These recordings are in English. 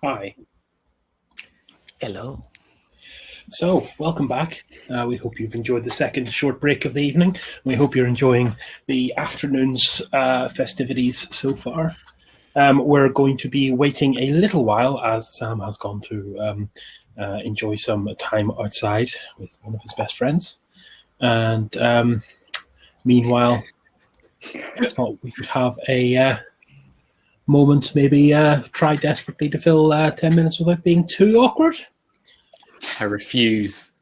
Hi. Hello. So, welcome back. We hope you've enjoyed the second short break of the evening. We hope you're enjoying the afternoon's festivities so far. We're going to be waiting a little while as Sam has gone to enjoy some time outside with one of his best friends. And meanwhile, I thought we could have a moment, maybe try desperately to fill 10 minutes without being too awkward. I refuse.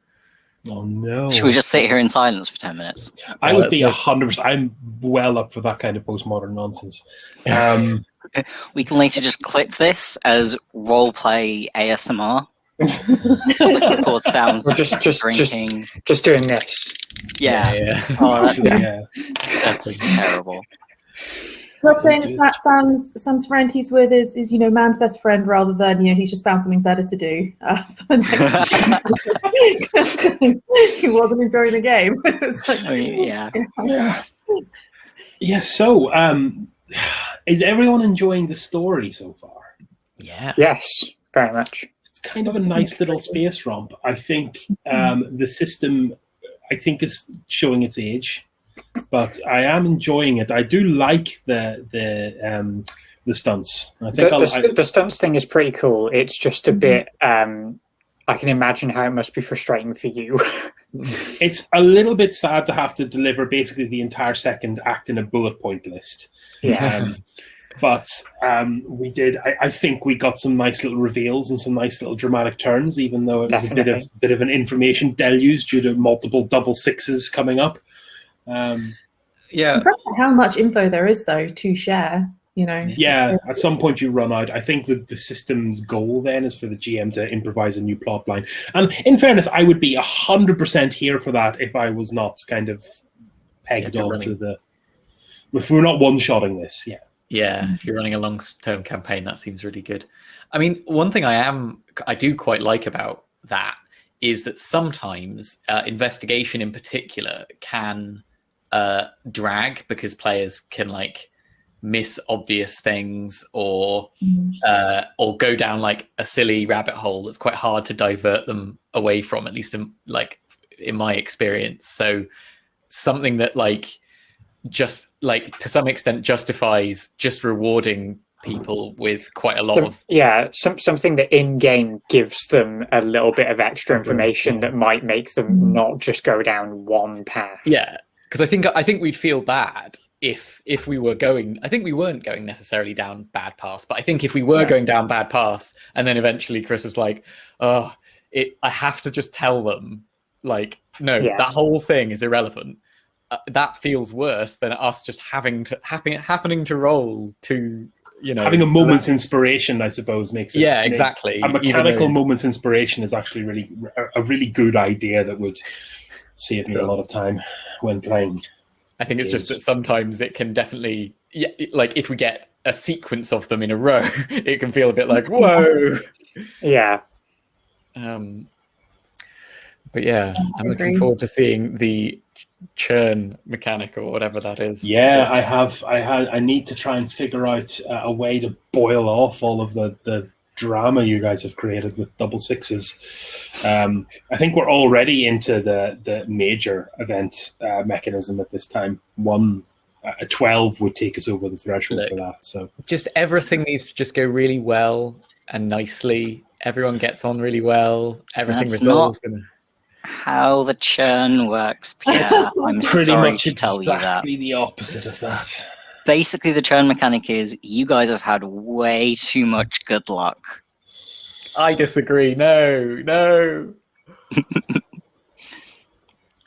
Oh no! Should we just sit here in silence for 10 minutes? I would be 100%. I'm well up for that kind of postmodern nonsense. We can later just clip this as roleplay ASMR. Just like record sounds of drinking. Just doing this. Yeah. Oh, that's terrible. What I'm saying is that Sam's friend he's with is man's best friend rather than he's just found something better to do for the next time. He wasn't enjoying the game. It's like, Yeah. So, is everyone enjoying the story so far? Yeah. Yes, very much. It's kind of a nice little space romp. I think the system, is showing its age. But I am enjoying it. I do like the stunts. I think the stunts thing is pretty cool. It's just a bit. I can imagine how it must be frustrating for you. It's a little bit sad to have to deliver basically the entire second act in a bullet point list. Yeah. But we did. I think we got some nice little reveals and some nice little dramatic turns, even though it was a bit of an information deluge due to multiple double sixes coming up. Impressed by how much info there is though to share. Yeah, at some point you run out. I think that the system's goal then is for the GM to improvise a new plot line. And in fairness, I would be 100% here for that if I was not kind of pegged on to the. If we're not one-shotting this, Yeah, if you're running a long-term campaign, that seems really good. I mean, one thing I do quite like about that is that sometimes investigation in particular can drag because players can miss obvious things or go down a silly rabbit hole that's quite hard to divert them away from, at least in my experience. So something that just to some extent justifies just rewarding people with quite a lot of something that in game gives them a little bit of extra information that might make them not just go down one path. Yeah, because I think we'd feel bad if we were going. I think we weren't going necessarily down bad paths, but I think if we were going down bad paths, and then eventually Chris was like, "Oh, I have to just tell them that whole thing is irrelevant." That feels worse than us just happening to roll to. Having a moment's inspiration, I suppose, makes it. Yeah, exactly. A mechanical moment's inspiration is actually a really good idea that would save me a lot of time when playing. I think it's just that sometimes it can definitely, if we get a sequence of them in a row, it can feel a bit like, whoa. Yeah. But yeah, I'm looking forward to seeing the churn mechanic or whatever that is. Yeah, I need to try and figure out a way to boil off all of the drama you guys have created with double sixes. I think we're already into the major event mechanism at this time. A 12 would take us over the threshold for that. So just everything needs to just go really well and nicely. Everyone gets on really well. Everything resolves. How the churn works, Pierre. I'm pretty sorry much to tell you that. Exactly the opposite of that. Basically, the churn mechanic is you guys have had way too much good luck. I disagree. No. No,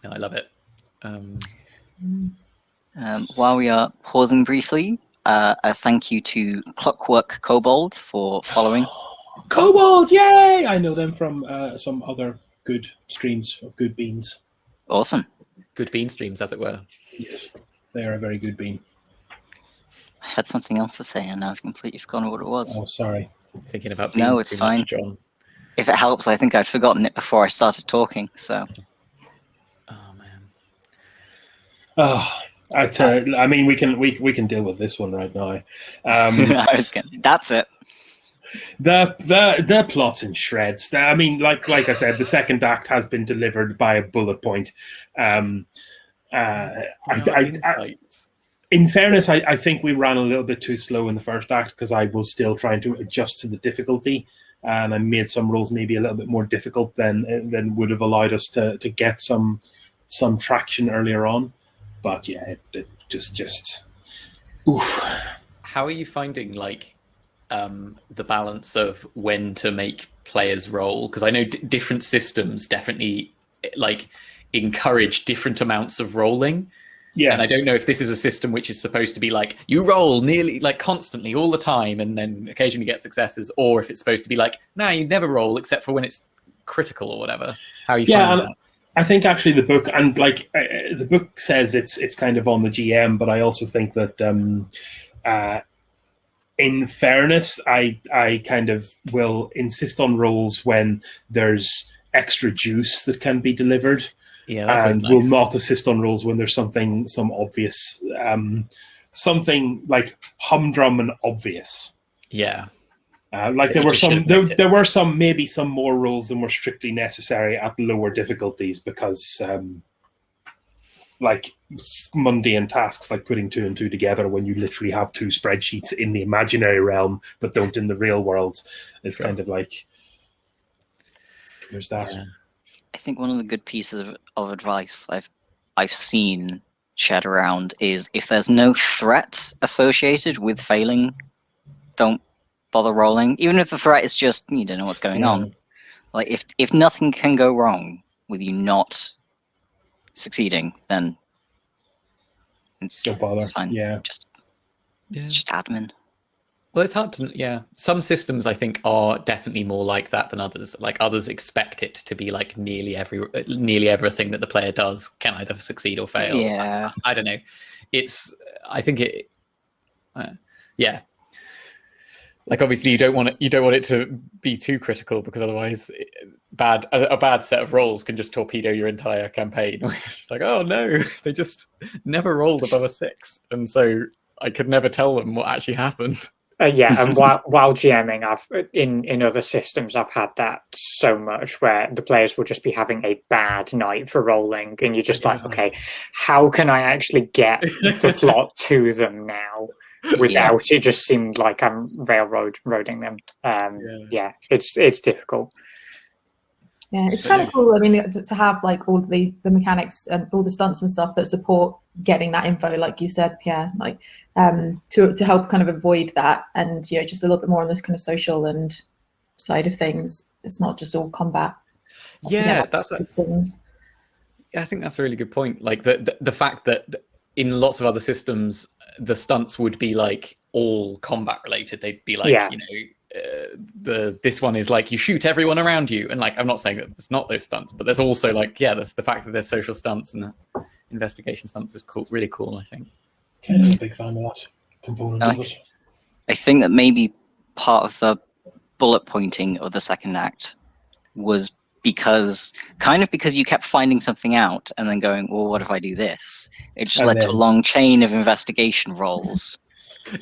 I love it. While we are pausing briefly, a thank you to Clockwork Kobold for following. Kobold, yay! I know them from some other good streams of Good Beans. Awesome. Good bean streams, as it were. Yes, they are a very good bean. I had something else to say and now I've completely forgotten what it was. Oh, sorry. Thinking about beans. No, it's fine. Much, John. If it helps, I think I'd forgotten it before I started talking, so. Oh, man. Oh, I mean, we can deal with this one right now. That's it. The plot's in shreds. I mean, like I said, the second act has been delivered by a bullet point. In fairness, I think we ran a little bit too slow in the first act because I was still trying to adjust to the difficulty, and I made some rolls maybe a little bit more difficult than would have allowed us to get some traction earlier on. But yeah, it just oof. How are you finding the balance of when to make players roll? Because I know different systems definitely encourage different amounts of rolling. Yeah, and I don't know if this is a system which is supposed to be you roll nearly constantly all the time and then occasionally get successes, or if it's supposed to be no, you never roll except for when it's critical or whatever. How are you finding that? I think actually the book, and the book says it's kind of on the GM, but I also think that in fairness, I kind of will insist on rolls when there's extra juice that can be delivered. Yeah, that's and nice. will not assist on rolls when there's some obvious, something like humdrum and obvious. Yeah. There were maybe some more rolls than were strictly necessary at lower difficulties because mundane tasks like putting 2 and 2 together when you literally have 2 spreadsheets in the imaginary realm but don't in the real world is kind of there's that. Yeah. I think one of the good pieces of advice I've seen shared around is if there's no threat associated with failing, don't bother rolling. Even if the threat is just you don't know what's going on. If nothing can go wrong with you not succeeding, then it's fine. Yeah. It's just admin. Well, it's hard to, some systems I think are definitely more like that than others. Others expect it to be nearly everything that the player does can either succeed or fail. Yeah. I don't know. Obviously you don't want it to be too critical because otherwise a bad set of rolls can just torpedo your entire campaign. It's just oh no, they just never rolled above a 6, and so I could never tell them what actually happened. And while GMing, in other systems, I've had that so much where the players will just be having a bad night for rolling, and you're just okay, how can I actually get the plot to them now without it just seemed like I'm railroading them? It's difficult. Yeah, it's kind of cool. I mean, to have all the mechanics and all the stunts and stuff that support getting that info, like you said, Pierre, to help kind of avoid that, and just a little bit more on this kind of social and side of things. It's not just all combat. Yeah, I think that's a really good point. The fact that in lots of other systems, the stunts would be all combat related. They'd be this one is you shoot everyone around you, and I'm not saying that it's not those stunts, but there's also there's the fact that there's social stunts and investigation stunts is cool, really cool. I think. Kind of a big fan of that component of it. I think that maybe part of the bullet pointing of the second act was because you kept finding something out and then going, well, what if I do this? It just led to a long chain of investigation rolls,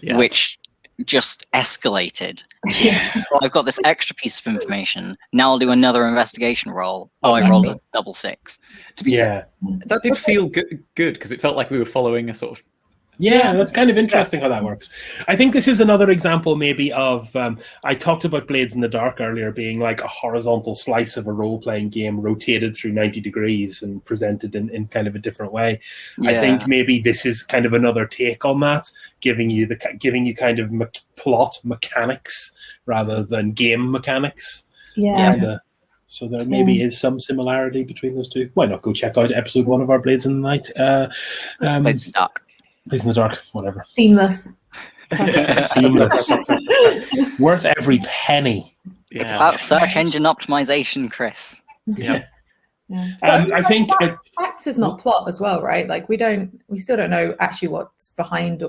which just escalated. Well, I've got this extra piece of information. Now I'll do another investigation roll. I rolled a double 6. That did feel good because it felt like we were following a sort of. Yeah, that's kind of interesting how that works. I think this is another example maybe of, I talked about Blades in the Dark earlier being a horizontal slice of a role-playing game rotated through 90 degrees and presented in kind of a different way. Yeah. I think maybe this is kind of another take on that, giving you kind of plot mechanics rather than game mechanics. Yeah. So there maybe is some similarity between those two. Why not go check out episode 1 of our Blades in the Night? Blades in the Dark. Blades in the Dark, whatever. Seamless. Seamless. Worth every penny. Yeah. It's about search engine optimization, Chris. Yeah. I think facts is not plot as well, right? We still don't know actually what's behind,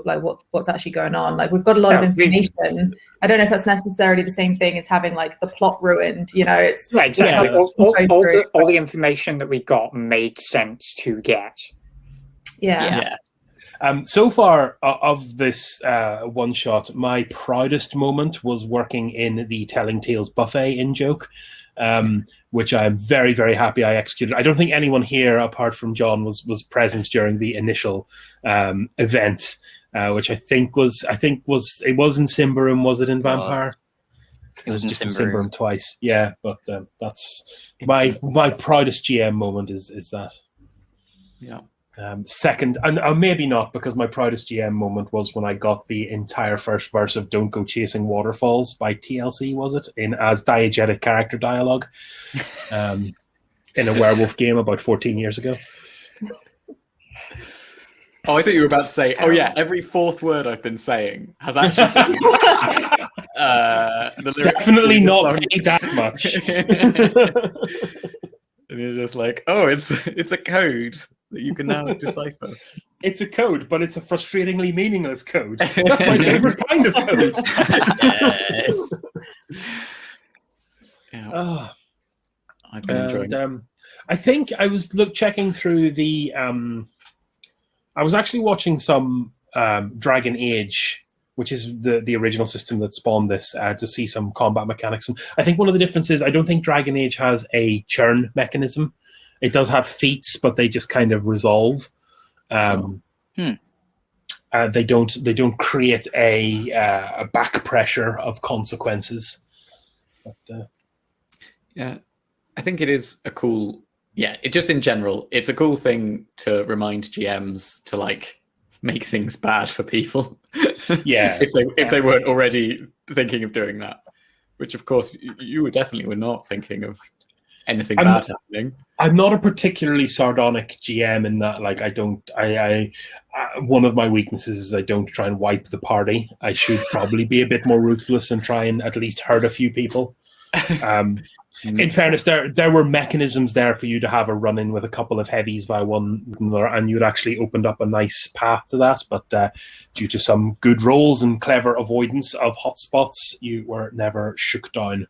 what's actually going on. We've got a lot of information. I don't know if that's necessarily the same thing as having the plot ruined. It's right. Exactly. All the information that we got made sense to get. Yeah. So far of this one shot, my proudest moment was working in the Telling Tales buffet in joke, which I'm very, very happy I executed. I don't think anyone here, apart from John, was present during the initial event, which I think was in Symbaroum. Was it in Vampire? It was in just Symbaroum twice. Yeah, but that's my proudest GM moment is that. Yeah. Second, and maybe not, because my proudest GM moment was when I got the entire first verse of "Don't Go Chasing Waterfalls" by TLC, was it, in as diegetic character dialogue, in a werewolf game about 14 years ago. Oh, I thought you were about to say, oh yeah, every fourth word I've been saying has actually been the lyrics. Definitely not paid that much. And you're just like, oh, it's a code that you can now decipher. It's a code, but it's a frustratingly meaningless code. That's my favorite kind of code. Yes. Yeah. Oh. I've been enjoying it. I think I was checking through the. I was actually watching some Dragon Age, which is the original system that spawned this, to see some combat mechanics. And I think one of the differences, I don't think Dragon Age has a churn mechanism. It does have feats, but they just kind of resolve. They don't create a back pressure of consequences. But, yeah, I think it is a cool. Yeah, it just in general, it's a cool thing to remind GMs to like make things bad for people. Yeah, if they weren't already thinking of doing that, which of course you were not thinking of anything bad happening. I'm not a particularly sardonic GM in that, like, one of my weaknesses is I don't try and wipe the party. I should probably be a bit more ruthless and try and at least hurt a few people. In fairness, there were mechanisms there for you to have a run-in with a couple of heavies via one, and you'd actually opened up a nice path to that. But due to some good rolls and clever avoidance of hotspots, you were never shook down.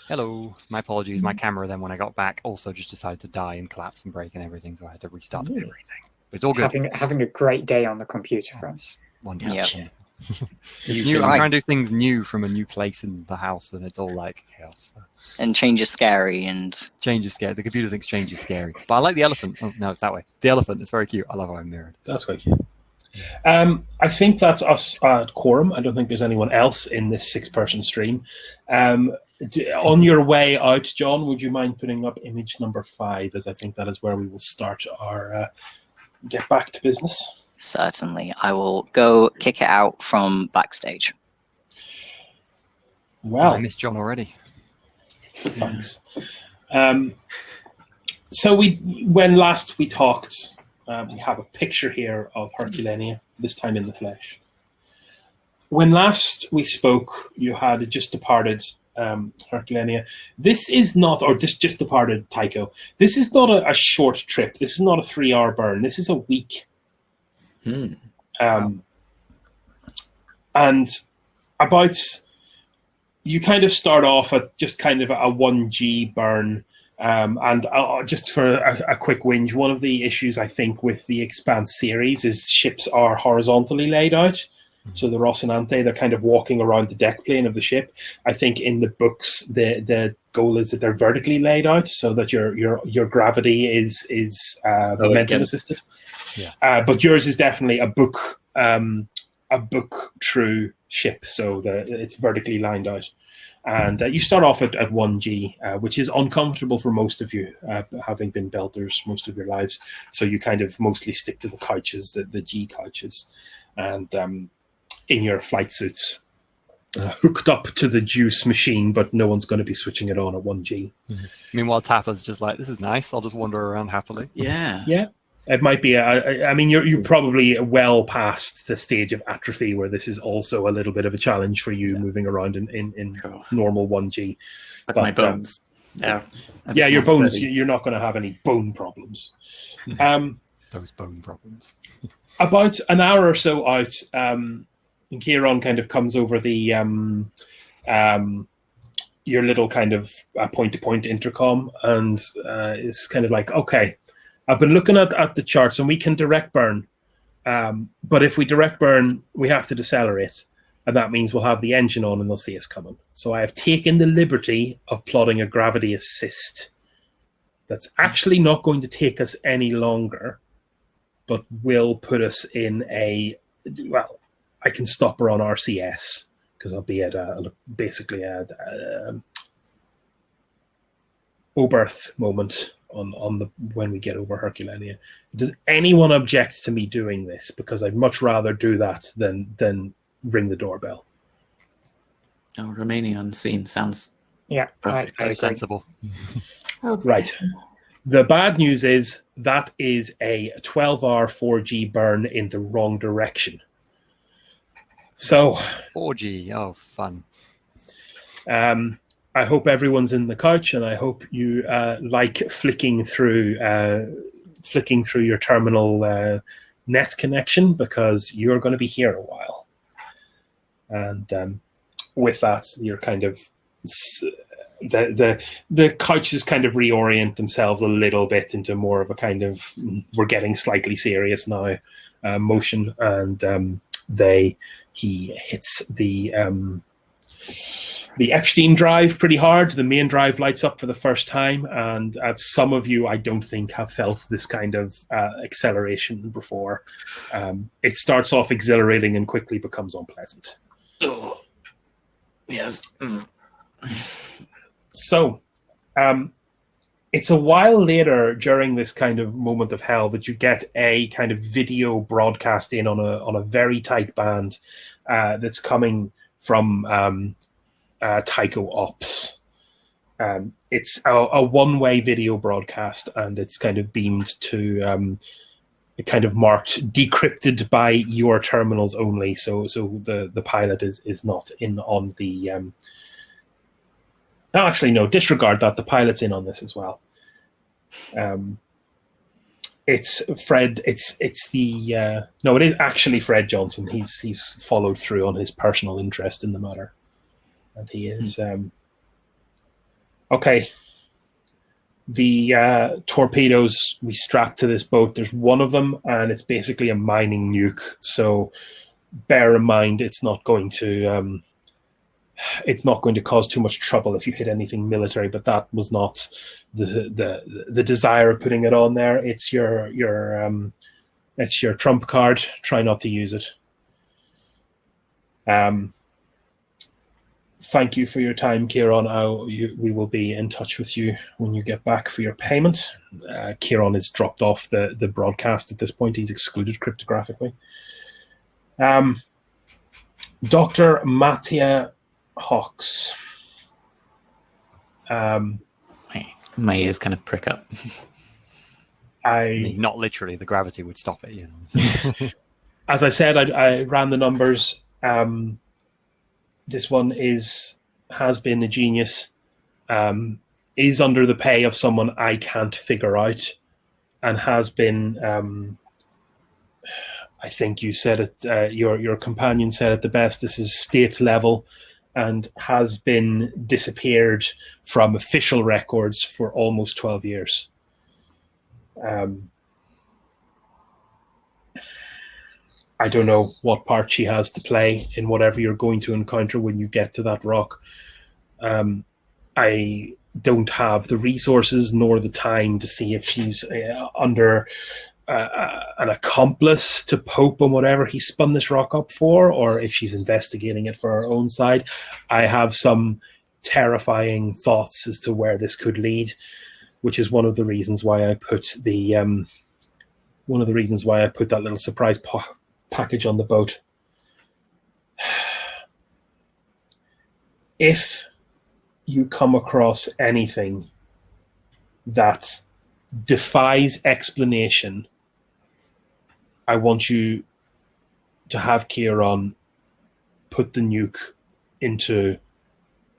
Hello. My apologies. My camera then, when I got back, also just decided to die and collapse and break and everything, so I had to restart everything. But it's all good. Having a great day on the computer front. Wonderful. Yep. It's new. I'm trying to do things new from a new place in the house, and it's all like chaos. And change is scary, and Change is scary. The computer thinks change is scary. But I like the elephant. Oh, no, it's that way. The elephant is very cute. I love how I'm mirrored. That's quite cute. I think that's us at Quorum. I don't think there's anyone else in this 6-person stream. On your way out, John, would you mind putting up image number 5, as I think that is where we will start our get back to business? certainly I will go kick it out from backstage. Well, I missed John already. Thanks. So when last we talked, we have a picture here of Herculania, this time in the flesh. When last we spoke, you had just departed Herculania. This is not, or just departed Tycho. This is not a short trip. This is not a 3-hour burn. This is a week. And about, you kind of start off at just kind of a 1G burn. And just for a quick whinge, one of the issues I think with the Expanse series is ships are horizontally laid out. So the Rocinante, they're kind of walking around the deck plane of the ship. I think in the books, the goal is that they're vertically laid out so that your gravity is momentum assisted. Yeah. But yours is definitely a book true ship, so it's vertically lined out. And you start off at 1G, which is uncomfortable for most of you, having been belters most of your lives. So you kind of mostly stick to the couches, the G couches, and in your flight suits, hooked up to the juice machine, but no one's going to be switching it on at 1G. Meanwhile, Tappa's just like, this is nice. I'll just wander around happily. Yeah. It might be. I mean, you're probably well past the stage of atrophy where this is also a little bit of a challenge for you moving around in normal 1G. But my bones. Your bones. Steady. You're not going to have any bone problems. Those bone problems. About an hour or so out, Kieran kind of comes over the your little kind of point-to-point intercom and is kind of like, okay, I've been looking at the charts and we can direct burn But if we direct burn, we have to decelerate, and that means we'll have the engine on and they'll see us coming. So I have taken the liberty of plotting a gravity assist that's actually not going to take us any longer, but will put us in well, I can stop her on RCS because I'll be at basically a Oberth moment on the when we get over Herculania. Does anyone object to me doing this? Because I'd much rather do that than ring the doorbell. Oh, remaining unseen sounds perfect. Very sensible. Okay. Right. The bad news is that is a 12-hour 4G burn in the wrong direction. So 4G, oh, fun. I hope everyone's in the couch, and I hope you like flicking through your terminal net connection, because you're going to be here a while. And with that, you're kind of the couches kind of reorient themselves a little bit into more of a kind of we're getting slightly serious now motion, and he hits the Epstein drive pretty hard. The main drive lights up for the first time, and some of you, I don't think, have felt this kind of acceleration before. It starts off exhilarating and quickly becomes unpleasant. Oh. Yes. So, it's a while later during this kind of moment of hell that you get a kind of video broadcast in on a very tight band that's coming from Tycho Ops. It's a one-way video broadcast, and it's kind of beamed to kind of marked decrypted by your terminals only. So the pilot is not in on the. No, actually, no. Disregard that. The pilot's in on this as well. It's Fred. It's the no. It is actually Fred Johnson. He's followed through on his personal interest in the matter, and he is okay. The torpedoes we strapped to this boat. There's one of them, and it's basically a mining nuke. So bear in mind, it's not going to cause too much trouble if you hit anything military. But that was not the desire of putting it on there. It's your trump card. Try not to use it. Thank you for your time, Kieran. We will be in touch with you when you get back for your payment. Kieran has dropped off the broadcast at this point. He's excluded cryptographically. Dr. Mattia Hawks. My ears kind of prick up. I mean, not literally, the gravity would stop it, you know. As I said, I ran the numbers. This one has been a genius, is under the pay of someone I can't figure out, and has been, I think you said it, your companion said it the best, this is state level, and has been disappeared from official records for almost 12 years. I don't know what part she has to play in whatever you're going to encounter when you get to that rock. I don't have the resources nor the time to see if she's under an accomplice to Pope and whatever he spun this rock up for, or if she's investigating it for her own side. I have some terrifying thoughts as to where this could lead, which is one of the reasons why I put that little surprise package on the boat. If you come across anything that defies explanation, I want you to have Kieran put the nuke into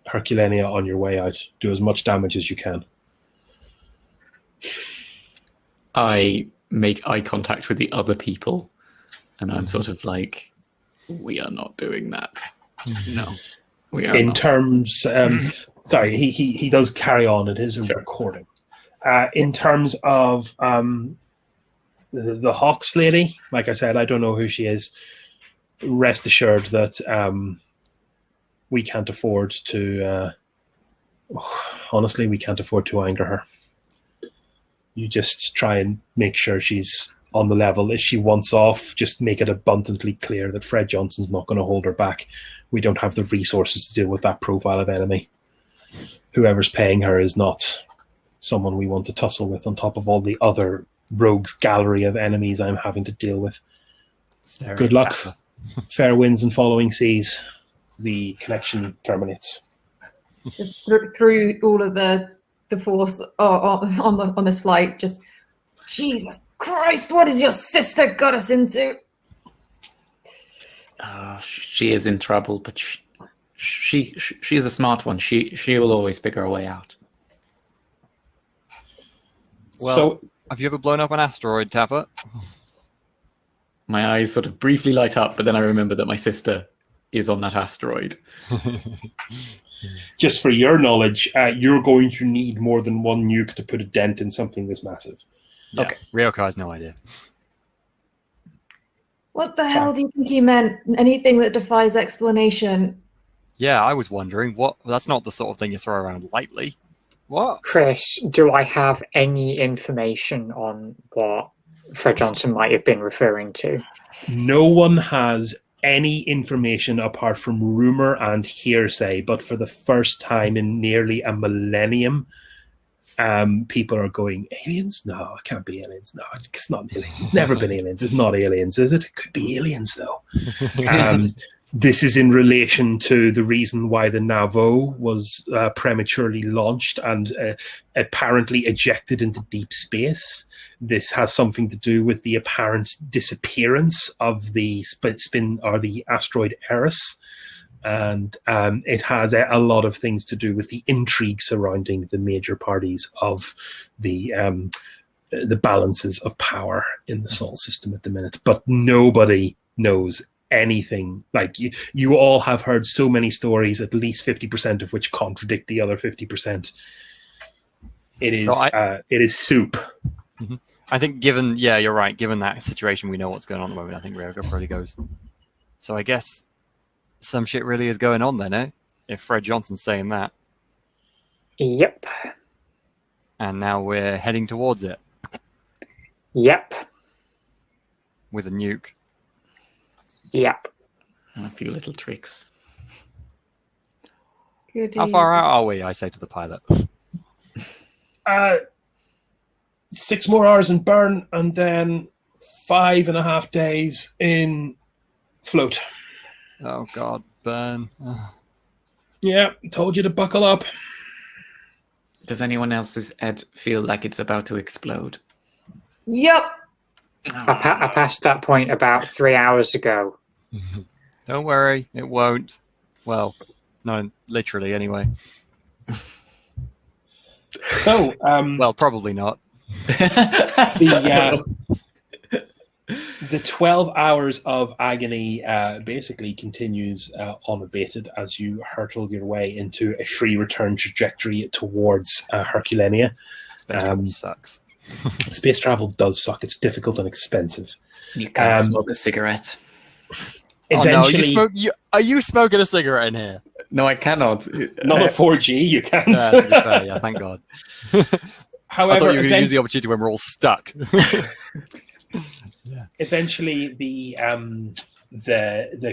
Herculania on your way out. Do as much damage as you can. I make eye contact with the other people, and I'm sort of like, we are not doing that. No, we are in not. Terms, sorry, he does carry on. It is a recording. In terms of the Hawks lady, like I said, I don't know who she is. Rest assured that we can't afford to. Honestly, we can't afford to anger her. You just try and make sure she's on the level. If she wants off, just make it abundantly clear that Fred Johnson's not going to hold her back. We don't have the resources to deal with that profile of enemy. Whoever's paying her is not someone we want to tussle with on top of all the other rogues gallery of enemies I'm having to deal with. Good luck. Fair winds and following seas. The connection terminates. Just through all of the force on this flight, just Jesus Christ, what has your sister got us into? She is in trouble, but she is a smart one. She will always figure a way out. Well, so, have you ever blown up an asteroid, Tapper? My eyes sort of briefly light up, but then I remember that my sister is on that asteroid. just for your knowledge, you're going to need more than one nuke to put a dent in something this massive. Yeah. Okay. Ryoka has no idea. What the hell do you think he meant? Anything that defies explanation. Yeah, I was wondering. What? That's not the sort of thing you throw around lightly. What? Chris, do I have any information on what Fred Johnson might have been referring to? No one has any information apart from rumor and hearsay, but for the first time in nearly a millennium, people are going, aliens? No, it can't be aliens. No, it's not aliens. It's never been aliens. It's not aliens, is it? It could be aliens, though. This is in relation to the reason why the Navo was prematurely launched and apparently ejected into deep space. This has something to do with the apparent disappearance of the spin or the asteroid Eris. And it has a lot of things to do with the intrigue surrounding the major parties of the balances of power in the Sol system at the minute. But nobody knows anything. Like you all have heard so many stories, at least 50% of which contradict the other 50%. It is soup. Mm-hmm. I think you're right. Given that situation, we know what's going on at the moment. I think Ryoka probably goes. So I guess some shit really is going on then, eh? If Fred Johnson's saying that. Yep. And now we're heading towards it. Yep. With a nuke. Yep. And a few little tricks. Goody. How far out are we? I say to the pilot. 6 more hours in burn, and then 5.5 days in float. Oh God, burn. Yeah, told you to buckle up. Does anyone else's head feel like it's about to explode? Yep. I passed that point about 3 hours ago. Don't worry, it won't. Well, no, literally anyway. So, well, probably not. The 12 hours of agony basically continues unabated as you hurtle your way into a free return trajectory towards Herculania. Space travel sucks. Space travel does suck. It's difficult and expensive. You can't smoke a cigarette. Eventually, oh no, are you smoking a cigarette in here? No, I cannot. Not a 4G, you can't. Yeah, to be fair, yeah, thank God. However, I thought you were going to use the opportunity when we're all stuck. Yeah. Eventually, the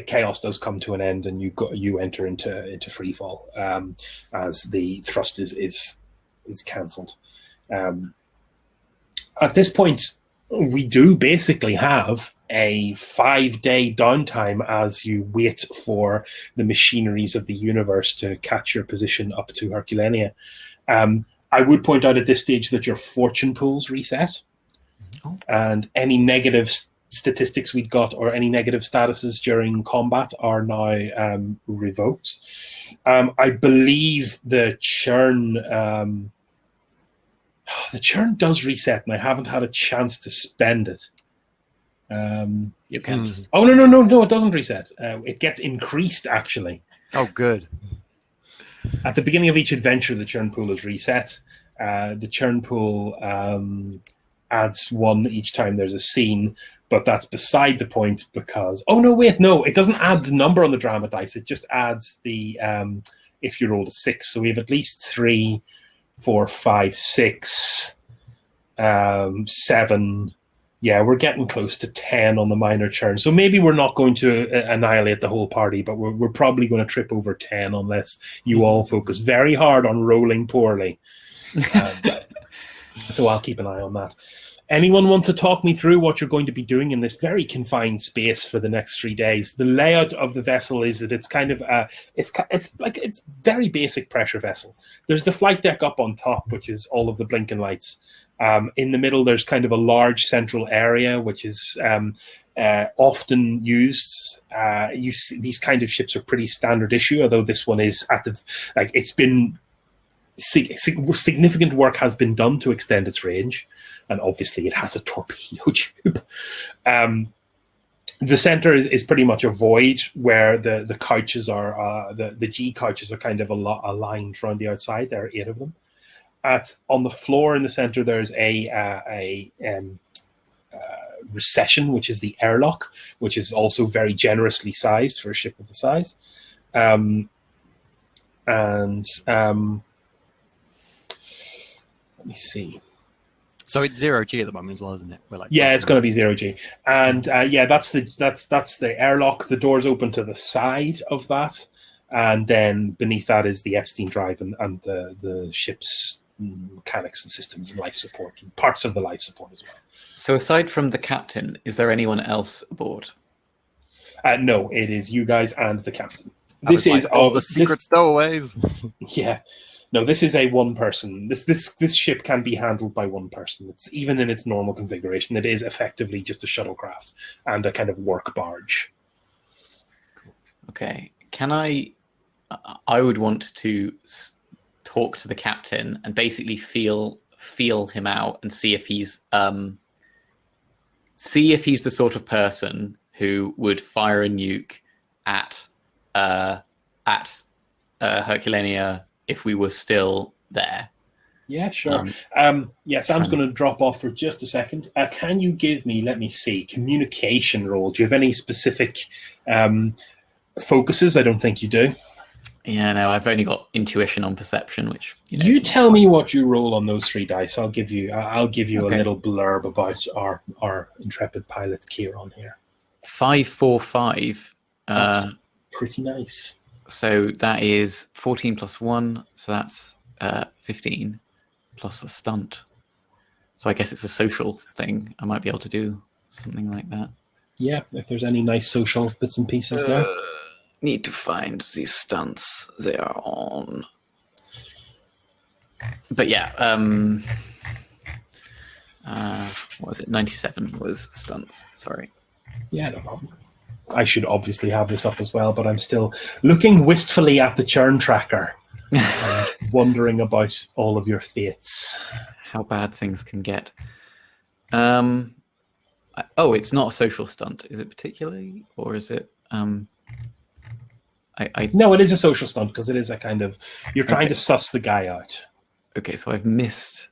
chaos does come to an end, and you enter into free fall as the thrust is cancelled. At this point, we do basically have a 5-day downtime as you wait for the machineries of the universe to catch your position up to Herculania. I would point out at this stage that your fortune pools reset, and any negative statistics we'd got or any negative statuses during combat are now revoked. I believe the churn does reset, and I haven't had a chance to spend it. You can just. Oh no! It doesn't reset. It gets increased actually. Oh, good. At the beginning of each adventure, the churn pool is reset. The churn pool adds 1 each time there's a scene, but that's beside the point because it doesn't add the number on the drama dice. It just adds the if you rolled a 6. So we have at least 3, 4, 5, 6, 7. Yeah, we're getting close to 10 on the minor churn. So maybe we're not going to annihilate the whole party, but we're probably going to trip over 10 unless you all focus very hard on rolling poorly. So I'll keep an eye on that. Anyone want to talk me through what you're going to be doing in this very confined space for the next 3 days? The layout of the vessel is that it's kind of it's very basic pressure vessel. There's the flight deck up on top, which is all of the blinking lights. In the middle, there's kind of a large central area, which is often used. These kind of ships are pretty standard issue, although this one is it's been significant work has been done to extend its range, and obviously it has a torpedo tube. The center is pretty much a void where the couches are the G couches are kind of aligned around the outside. There are 8 of them. On the floor in the center, there's a recession, which is the airlock, which is also very generously sized for a ship of the size. Let me see. So it's 0G at the moment as well, isn't it? It's going to be 0G, and that's the airlock. The doors open to the side of that, and then beneath that is the Epstein drive and the ship's mechanics and systems and life support and parts of the life support as well. So aside from the captain, is there anyone else aboard? No, it is you guys and the captain. This is all the secret stowaways. Yeah. No, this is a one person. This ship can be handled by one person. It's even in its normal configuration. It is effectively just a shuttlecraft and a kind of work barge. Okay. Can I would want to talk to the captain and basically feel him out and see if he's the sort of person who would fire a nuke at Herculania if we were still there. Yeah, sure. Sam's going to drop off for just a second. Can you give me, let me see, communication roll? Do you have any specific focuses? I don't think you do. Yeah, no, I've only got intuition on perception, which you tell me what you roll on those 3 dice. I'll give you Okay. a little blurb about our intrepid pilot Kieran here. 5, 4, 5. That's pretty nice. So that is 14 plus 1, so that's 15 plus a stunt. So I guess it's a social thing. I might be able to do something like that. Yeah, if there's any nice social bits and pieces there. Need to find these stunts they are on. But yeah, what was it? 97 was stunts. Sorry. Yeah, no problem. I should obviously have this up as well, but I'm still looking wistfully at the churn tracker and wondering about all of your fates. How bad things can get. It's not a social stunt. Is it particularly? Or is it... No, it is a social stunt because it is a kind of... You're trying to suss the guy out. Okay, so I've missed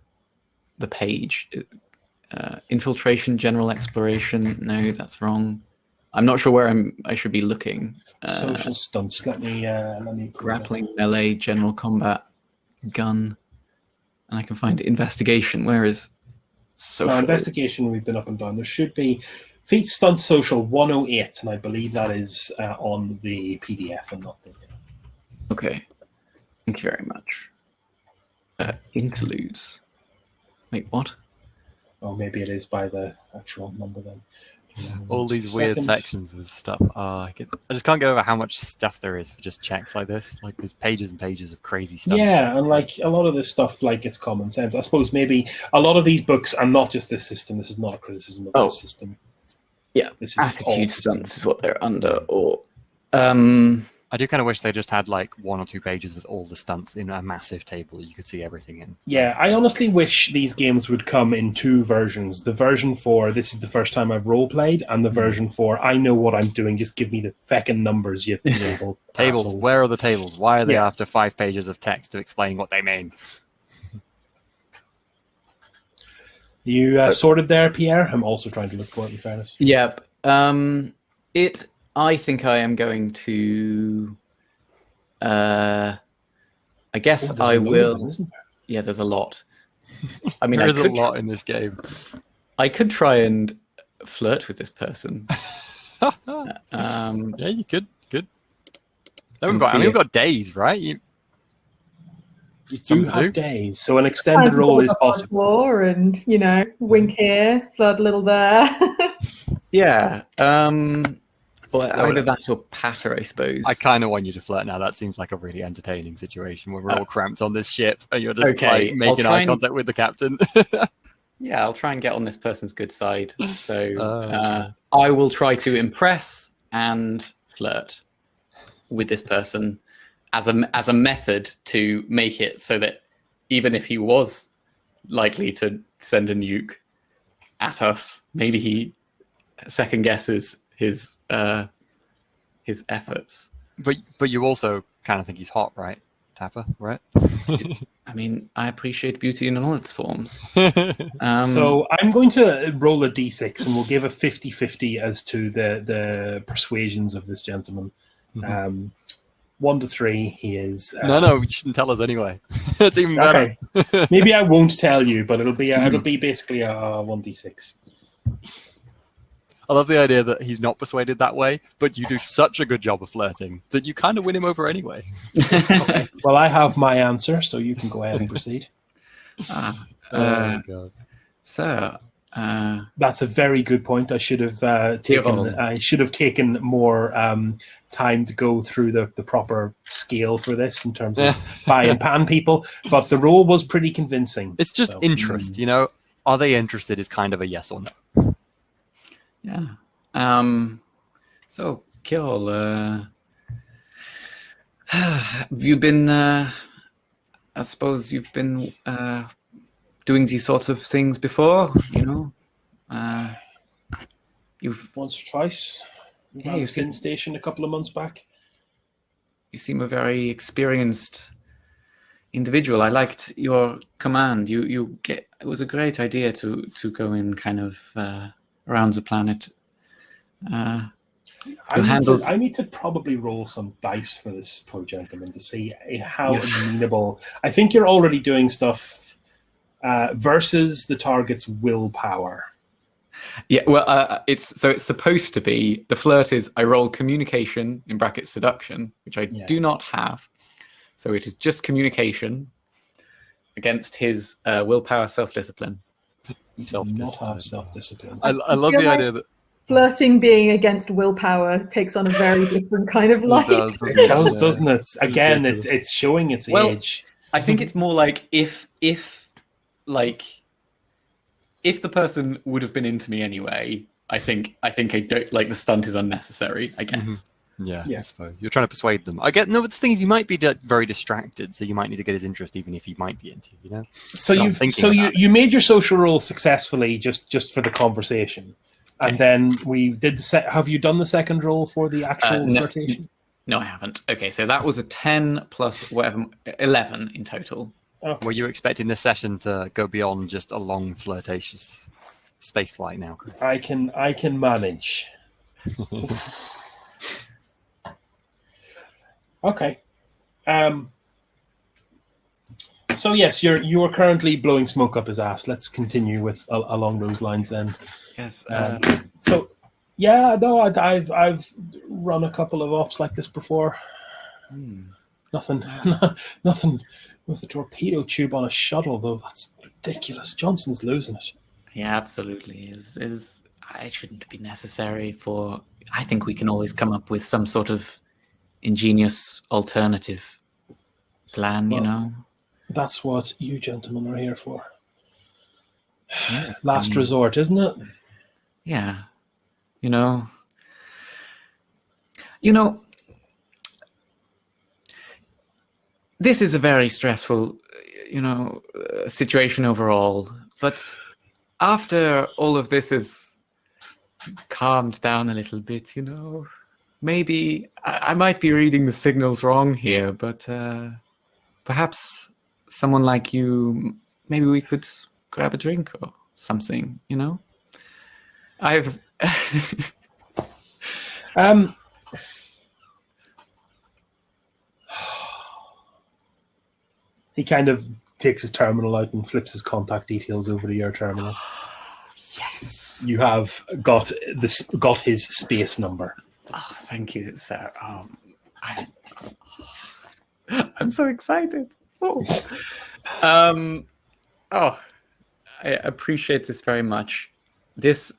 the page. Infiltration, general exploration. No, that's wrong. I'm not sure where I should be looking. Social stunts. Let me grappling, melee, general combat, gun, and I can find investigation. Where is social? Investigation? We've been up and down. There should be feat stunt social 108, and I believe that is on the PDF and not the. Okay, thank you very much. Interludes. Wait, what? Oh, maybe it is by the actual number then. All these weird sections with stuff. I just can't get over how much stuff there is for just checks like this. Like there's pages and pages of crazy stuff. Yeah, and like a lot of this stuff, like it's common sense. I suppose maybe a lot of these books, and not just this system. This is not a criticism of this system. Yeah, this is attitude stunts is what they're under. Or I do kind of wish they just had like 1 or 2 pages with all the stunts in a massive table you could see everything in. Yeah, I honestly wish these games would come in 2 versions. The version for this is the first time I've role played, and the version for I know what I'm doing. Just give me the feckin' numbers, you tables. Where are the tables? Why are they after 5 pages of text to explain what they mean? You sorted there, Pierre? I'm also trying to look for it, in fairness. Yep. I think I am going to. I guess There's I a load of will. them, isn't there? Yeah, there's a lot. I mean, There I is a could lot in this game. I could try and flirt with this person. Yeah, you could. Good. No, And we've see got days, right? You do Something to have do. days, so an Trying extended to roll build is up on possible. floor and wink here, flirt a little there. Yeah. Well, No, either no. that or patter, I suppose. I kind of want you to flirt now. That seems like a really entertaining situation where we're all cramped on this ship and you're just Okay, like making I'll try eye and- contact with the captain. Yeah, I'll try and get on this person's good side. So Okay. I will try to impress and flirt with this person as a method to make it so that even if he was likely to send a nuke at us, maybe he second guesses his efforts. But you also kind of think he's hot, right, Tapper? Right? I mean, I appreciate beauty in all its forms. So I'm going to roll a d6 and we'll give a 50-50 as to the persuasions of this gentleman. 1 to 3, he is... No, you shouldn't tell us anyway. That's even better. Okay. Maybe I won't tell you, but it'll be basically a 1d6. I love the idea that he's not persuaded that way, but you do such a good job of flirting that you kind of win him over anyway. Okay. Well, I have my answer, so you can go ahead and proceed. Oh, God. So, That's a very good point. I should have taken more time to go through the proper scale for this in terms of buy and pan people, but the role was pretty convincing. It's just interest, Are they interested is kind of a yes or no. yeah. So, Kjol, have you been, I suppose you've been doing these sorts of things before, You've Once or twice. Yeah, You you spin seem- station a couple of months back. You seem a very experienced individual. I liked your command. It was a great idea to go in kind of around the planet. I need to probably roll some dice for this poor gentleman to see how amenable. I think you're already doing stuff versus the target's willpower. Yeah, well, it's supposed to be, the flirt is I roll communication in brackets seduction, which I do not have. So it is just communication against his willpower, self-discipline. Not have self-discipline. I love the idea that Flirting being against willpower takes on a very different kind of light. It does, doesn't it? It's Again, ridiculous. it's showing its Well, age. I think it's more like if the person would have been into me anyway, I think I don't like the stunt is unnecessary, I guess. Yeah, I suppose. You're trying to persuade them. But the thing is, you might be very distracted, so you might need to get his interest, even if he might be into you. So But you made your social role successfully just for the conversation, and then we did the set. Have you done the second roll for the actual flirtation? No, I haven't. Okay, so that was a 10 plus whatever, 11 in total. Okay. Were you expecting this session to go beyond just a long flirtatious space flight now, Chris? I can manage. Okay. So yes, you are currently blowing smoke up his ass. Let's continue with along those lines then. Yes. So yeah, no, I've run a couple of ops like this before. Nothing with a torpedo tube on a shuttle though. That's ridiculous. Johnson's losing it. Yeah, absolutely. It shouldn't be necessary I think we can always come up with some sort of ingenious alternative plan, That's what you gentlemen are here for. Yes, Last resort, isn't it? Yeah. This is a very stressful, situation overall. But after all of this is calmed down a little bit, maybe I might be reading the signals wrong here, but perhaps someone like you, maybe we could grab a drink or something, you know? I've he kind of takes his terminal out and flips his contact details over to your terminal. yes. You have got his space number. Oh, thank you, sir. I'm so excited. Oh. I appreciate this very much. This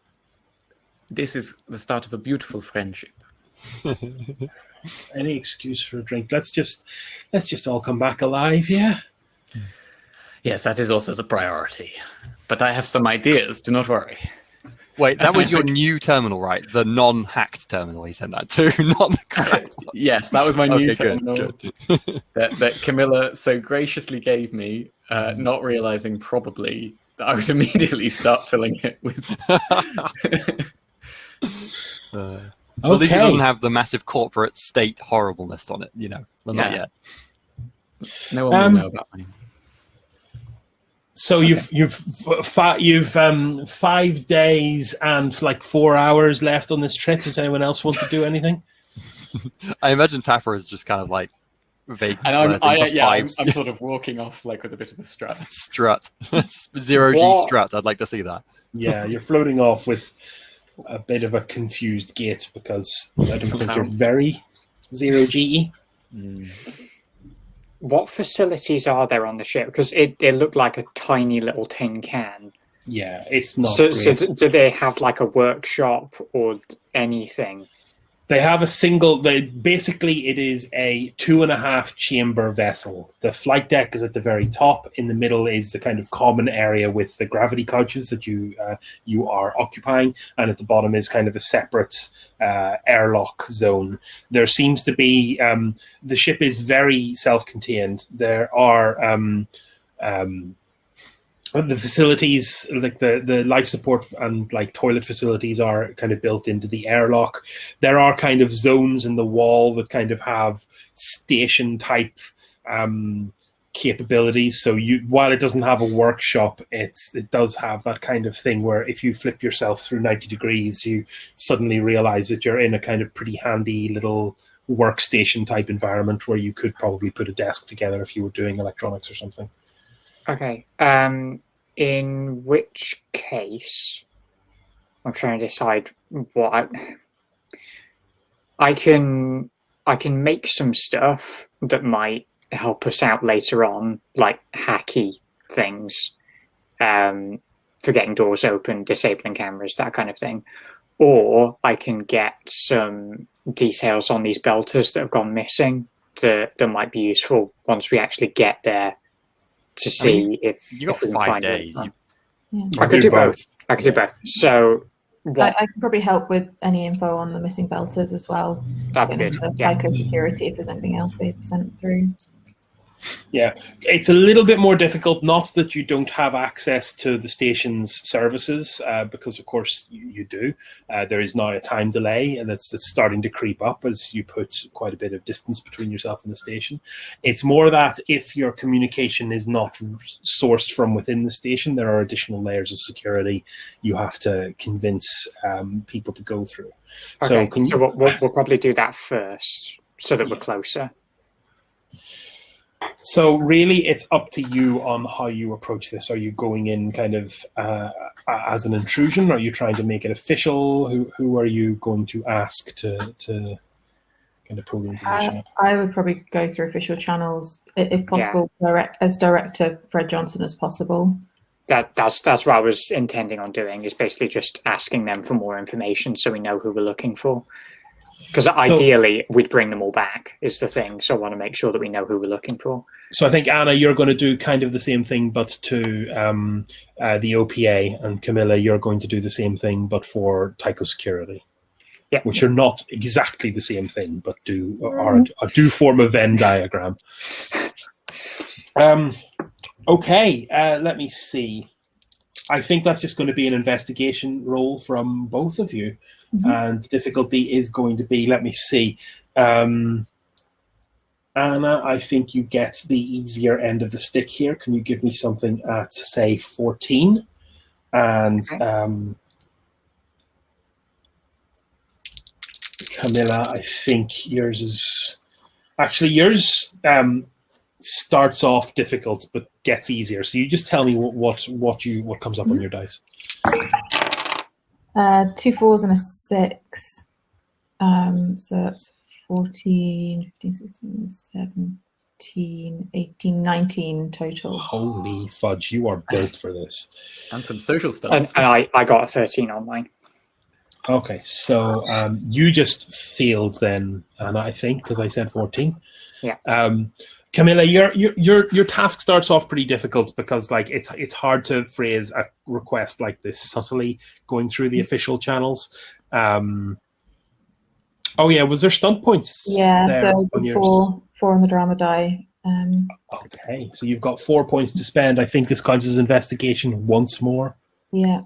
is the start of a beautiful friendship. Any excuse for a drink. Let's just all come back alive, yeah? Yes, that is also the priority. But I have some ideas, do not worry. Wait, that was your new terminal, right? The non-hacked terminal he sent that to, not the correct one. Yes, that was my new Okay, terminal good. that Camilla so graciously gave me, not realizing probably that I would immediately start filling it with. So at least it doesn't have the massive corporate state horribleness on it, you know. Well, not yet. No one will know about mine. So you've 5 days and like 4 hours left on this trip. Does anyone else want to do anything? I imagine Tapper is just kind of like vague. And I'm sort of walking off like with a bit of a strut. Strut. Zero-G strut. I'd like to see that. Yeah, you're floating off with a bit of a confused gait because I don't think you're very zero-G. What facilities are there on the ship? Because it looked like a tiny little tin can. Yeah, it's not. So do they have like a workshop or anything? They have a single. Basically, it is a 2.5 chamber vessel. The flight deck is at the very top. In the middle is the kind of common area with the gravity couches that you are occupying, and at the bottom is kind of a separate airlock zone. There seems to be the ship is very self-contained. There are the facilities, like the life support and like toilet facilities, are kind of built into the airlock. There are kind of zones in the wall that kind of have station type capabilities. So while it doesn't have a workshop, it does have that kind of thing where if you flip yourself through 90 degrees, you suddenly realize that you're in a kind of pretty handy little workstation type environment where you could probably put a desk together if you were doing electronics or something. Okay. In which case, I'm trying to decide what I can make some stuff that might help us out later on, like hacky things, for getting doors open, disabling cameras, that kind of thing. Or I can get some details on these belters that have gone missing that might be useful once we actually get there. To see if you got if we can 5 find days. I could do both. I could do both. So I can probably help with any info on the missing belters as well. That'd be good. Tycho security, if there's anything else they've sent through. Yeah, it's a little bit more difficult. Not that you don't have access to the station's services, because of course you do. There is now a time delay, and that's starting to creep up as you put quite a bit of distance between yourself and the station. It's more that if your communication is not sourced from within the station, there are additional layers of security you have to convince people to go through. Okay, so we'll probably do that first, so that we're closer. So really, it's up to you on how you approach this. Are you going in kind of as an intrusion? Are you trying to make it official? Who are you going to ask to kind of pull the information up? I would probably go through official channels, if possible, as direct to Fred Johnson as possible. That's what I was intending on doing, is basically just asking them for more information so we know who we're looking for. Because ideally, we'd bring them all back, is the thing. So I want to make sure that we know who we're looking for. So I think, Anna, you're going to do kind of the same thing, but to the OPA. And Camilla, you're going to do the same thing, but for Tycho Security. Yeah. Which are not exactly the same thing, but do form a Venn diagram. Okay, let me see. I think that's just going to be an investigation roll from both of you. Mm-hmm. And difficulty is going to be, let me see. Anna, I think you get the easier end of the stick here. Can you give me something at, say, 14? And Camilla, I think yours is actually yours starts off difficult but gets easier. So you just tell me what comes up on your dice. 2 4s and a 6. So that's 14, 15, 16, 17, 18, 19 total. Holy fudge, you are built for this. And some social stuff. And I got a 13 on mine. Okay, so you just failed then, and I think because I said 14. Yeah. Camilla, your task starts off pretty difficult because like it's hard to phrase a request like this subtly going through the official channels. Oh yeah, was there stunt points? Yeah, there so on yours? four on the drama die. Okay, so you've got 4 points to spend. I think this counts as investigation once more. Yeah.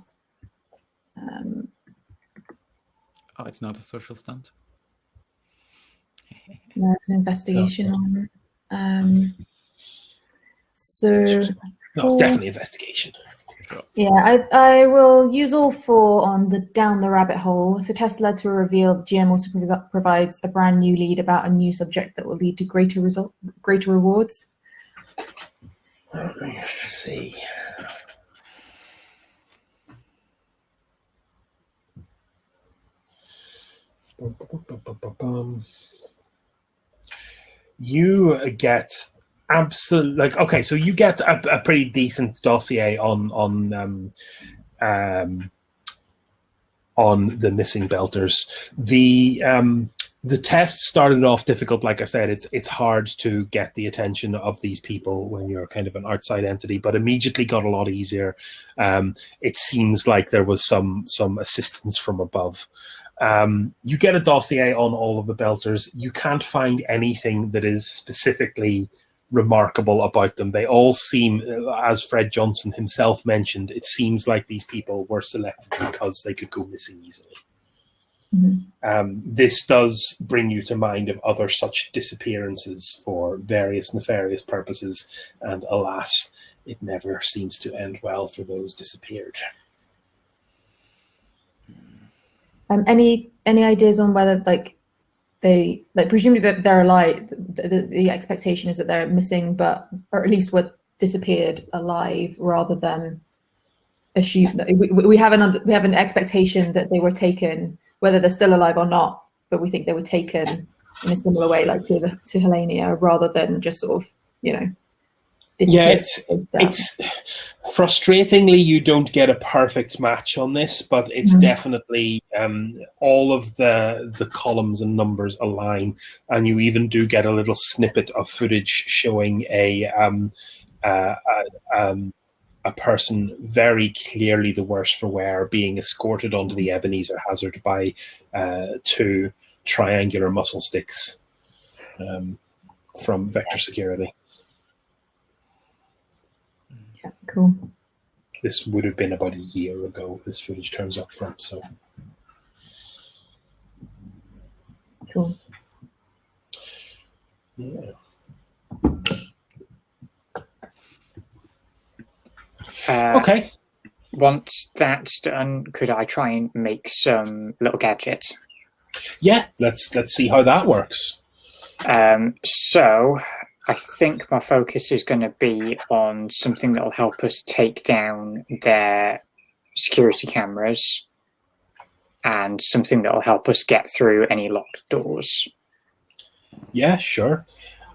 Oh, it's not a social stunt. No, it's an investigation on. So No, it's definitely investigation. Sure. yeah, I will use all 4 on the down the rabbit hole. If the test led to a reveal, the GM also provides a brand new lead about a new subject that will lead to greater rewards. Let's see. You get okay. So you get a pretty decent dossier on the missing belters. The test started off difficult. Like I said, it's hard to get the attention of these people when you're kind of an outside entity, but immediately got a lot easier. It seems like there was some assistance from above. You get a dossier on all of the belters. You can't find anything that is specifically remarkable about them. They all seem, as Fred Johnson himself mentioned, it seems like these people were selected because they could go missing easily. Mm-hmm. This does bring you to mind of other such disappearances for various nefarious purposes, and alas, it never seems to end well for those disappeared. Any ideas on whether they presumably that they're alive? The expectation is that they're missing, or at least were disappeared alive, rather than assume that we have an expectation that they were taken, whether they're still alive or not. But we think they were taken in a similar way, like to Helenia, rather than just sort of Yeah, it's frustratingly you don't get a perfect match on this, but it's definitely all of the columns and numbers align, and you even do get a little snippet of footage showing a person very clearly the worse for wear being escorted onto the Ebenezer Hazard by 2 triangular muscle sticks from Vector Security. Yeah, cool. This would have been about a year ago, this footage turns up from, so. Cool. Yeah. Okay. Once that's done, could I try and make some little gadgets? Yeah, let's see how that works. So I think my focus is going to be on something that will help us take down their security cameras, and something that will help us get through any locked doors. Yeah, sure.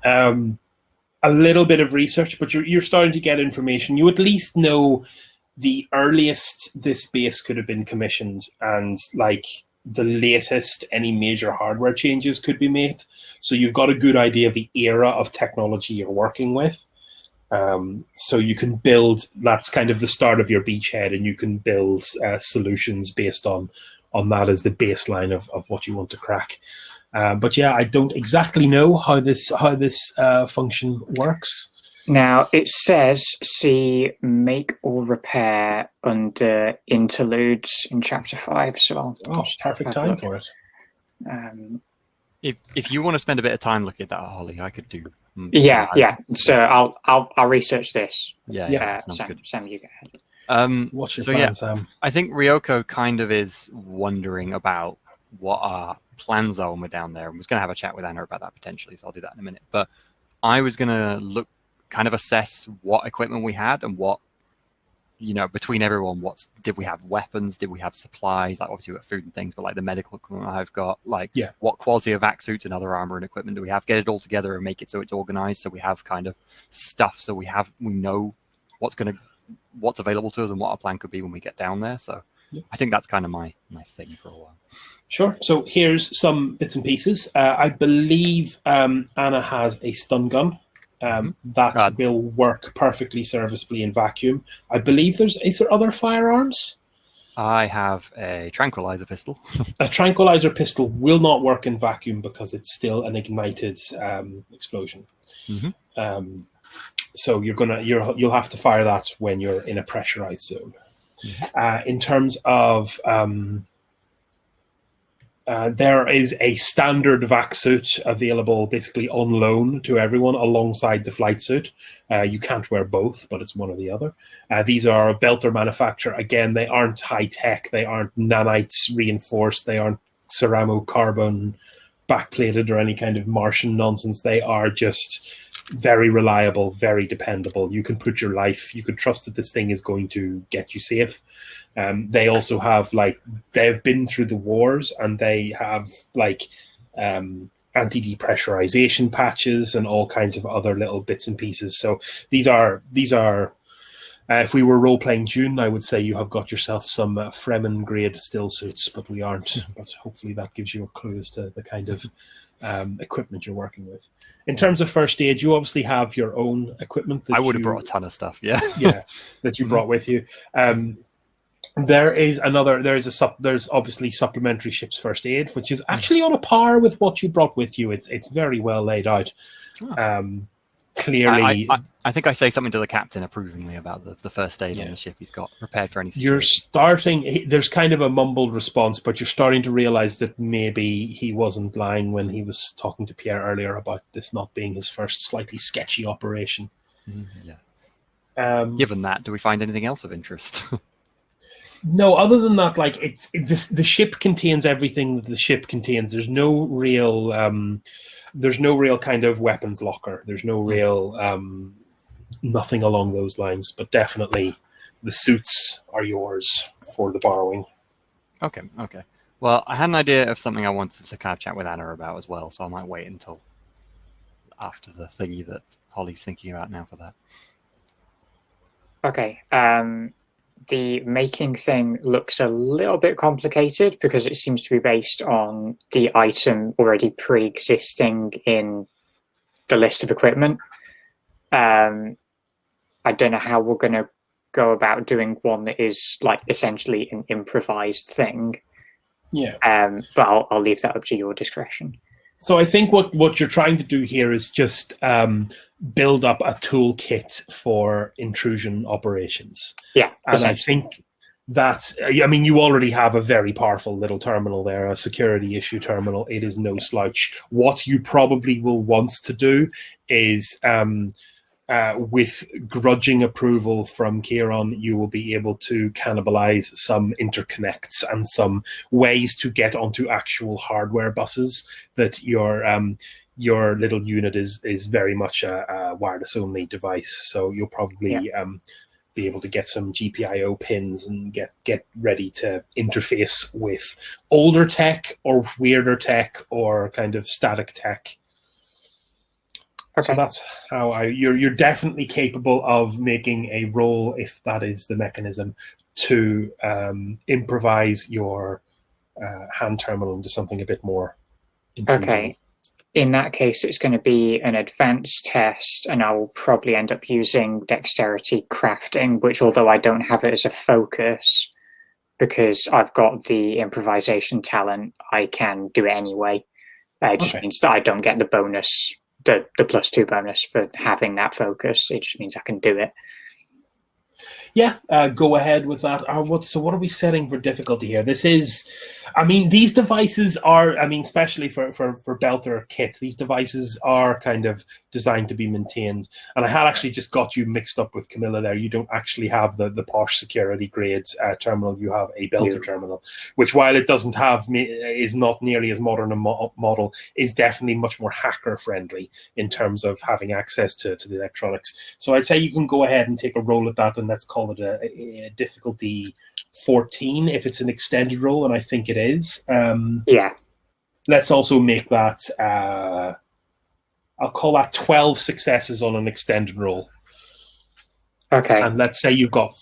A little bit of research, but you're starting to get information. You at least know the earliest this base could have been commissioned, and like the latest any major hardware changes could be made. So you've got a good idea of the era of technology you're working with. So you can build, that's kind of the start of your beachhead, and you can build solutions based on that as the baseline of what you want to crack. But yeah, I don't exactly know how this function works. Now, it says see make or repair under interludes in chapter 5, so I'll just perfect time for it. If you want to spend a bit of time looking at that, Holly, I could do. Yeah. So I'll research this. Yeah. Sounds good. Sam, you go ahead. What's your So, plan, yeah. Sam? I think Ryoko kind of is wondering about what our plans are when we're down there. I was going to have a chat with Anna about that potentially, so I'll do that in a minute. But I was going to assess what equipment we had and what, between everyone, did we have weapons? Did we have supplies? Like, obviously, we got food and things, but like the medical equipment I've got, what quality of vac suits and other armor and equipment do we have? Get it all together and make it so it's organized, so we have kind of stuff, so we know what's available to us and what our plan could be when we get down there. So I think that's kind of my thing for a while. Sure. So here's some bits and pieces. I believe Anna has a stun gun. That will work perfectly serviceably in vacuum. I believe is there other firearms? I have a tranquilizer pistol. A tranquilizer pistol will not work in vacuum because it's still an ignited explosion. Mm-hmm. So you'll have to fire that when you're in a pressurized zone. Mm-hmm. In terms of there is a standard vac suit available basically on loan to everyone alongside the flight suit. You can't wear both, but it's one or the other. These are Belter manufacture. Again, they aren't high tech. They aren't nanites reinforced. They aren't ceramo-carbon backplated or any kind of Martian nonsense. They are just very reliable, very dependable. You can put your life, you can trust that this thing is going to get you safe. They also have they've been through the wars, and they have anti-depressurization patches and all kinds of other little bits and pieces. So these are if we were role-playing Dune, I would say you have got yourself some Fremen grade still suits, but we aren't. But hopefully that gives you a clue as to the kind of equipment you're working with. In terms of first aid, you obviously have your own equipment. I would have brought a ton of stuff, that you brought with you. There's obviously supplementary ship's first aid, which is actually on a par with what you brought with you. It's very well laid out. Clearly, I think I say something to the captain approvingly about the first aid on the ship he's got prepared for any situation. There's kind of a mumbled response, but you're starting to realize that maybe he wasn't lying when he was talking to Pierre earlier about this not being his first slightly sketchy operation. Given that, do we find anything else of interest? No, other than that, the ship contains everything that the ship contains. There's no real kind of weapons locker. There's no real nothing along those lines. But definitely, the suits are yours for the borrowing. Okay. Well, I had an idea of something I wanted to kind of chat with Anna about as well, so I might wait until after the thingy that Holly's thinking about now for that. Okay. The making thing looks a little bit complicated because it seems to be based on the item already pre-existing in the list of equipment. I don't know how we're going to go about doing one that is essentially an improvised thing. Yeah. But I'll leave that up to your discretion. So I think what you're trying to do here is just build up a toolkit for intrusion operations. Yeah, and I think that, you already have a very powerful little terminal there, a security issue terminal. It is no slouch. What you probably will want to do is, with grudging approval from Kieran, you will be able to cannibalize some interconnects and some ways to get onto actual hardware buses that your little unit is very much a wireless only device. So you'll probably be able to get some GPIO pins and get ready to interface with older tech or weirder tech or kind of static tech. Okay. So that's how you're definitely capable of making a roll, if that is the mechanism, to improvise your hand terminal into something a bit more intrusive. Okay. In that case, it's going to be an advanced test, and I will probably end up using dexterity crafting, which, although I don't have it as a focus, because I've got the improvisation talent, I can do it anyway. It just means that I don't get the bonus, the +2 bonus for having that focus. It just means I can do it. Yeah, go ahead with that. What are we setting for difficulty here? This is, I mean, these devices are, I mean, especially for Belter kit, these devices are kind of designed to be maintained. And I had actually just got you mixed up with Camilla there. You don't actually have the posh security grade terminal. You have a Belter terminal, which while it doesn't have, is not nearly as modern a model, is definitely much more hacker friendly in terms of having access to the electronics. So I'd say you can go ahead and take a roll at that, and let's call it a difficulty 14 if it's an extended roll, and I think it is. Yeah. Let's also make that, I'll call that 12 successes on an extended roll. Okay. And let's say you've got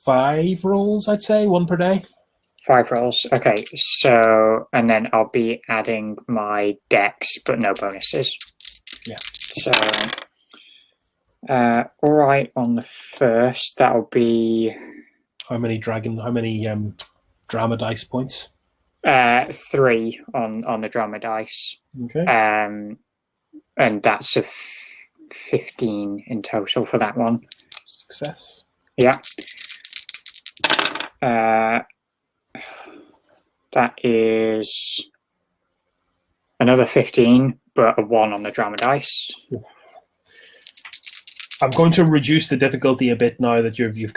5 rolls, I'd say, 1 per day. 5 rolls. Okay, so, and then I'll be adding my dex, but no bonuses. Yeah. So, all right, on the first, that'll be... How many drama dice points? 3 on the drama dice. Okay. And that's a 15 in total for that one. Success. Yeah. That is another 15, but a 1 on the drama dice. I'm going to reduce the difficulty a bit now that you've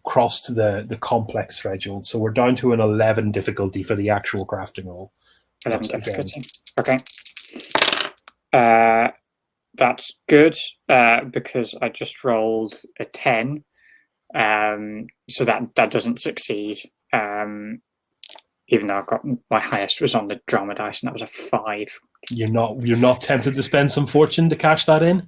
crossed the complex threshold. So we're down to an 11 difficulty for the actual crafting roll. 11 difficulty. Okay. That's good because I just rolled a 10. So that doesn't succeed. Even though I got my highest was on the drama dice, and that was a 5. You're not tempted to spend some fortune to cash that in?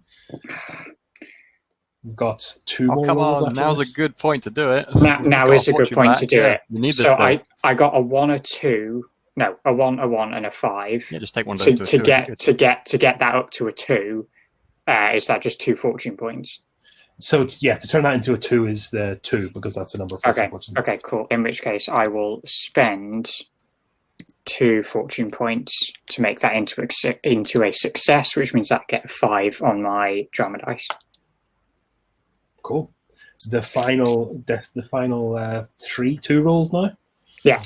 You've got 2 more come rolls. on, now's a good point to do it. Now is a good point to do it. You need this so thing. I got a 1, a 2. No, a 1, and a 5. Yeah, just take one of those to get that up to a 2. Is that just 2 fortune points? So to turn that into a 2 is the 2 because that's the number of fortune points. Okay, cool. In which case, I will spend 2 fortune points to make that into a success, which means I get 5 on my drama dice. Cool. The final 2 rolls now. Yeah.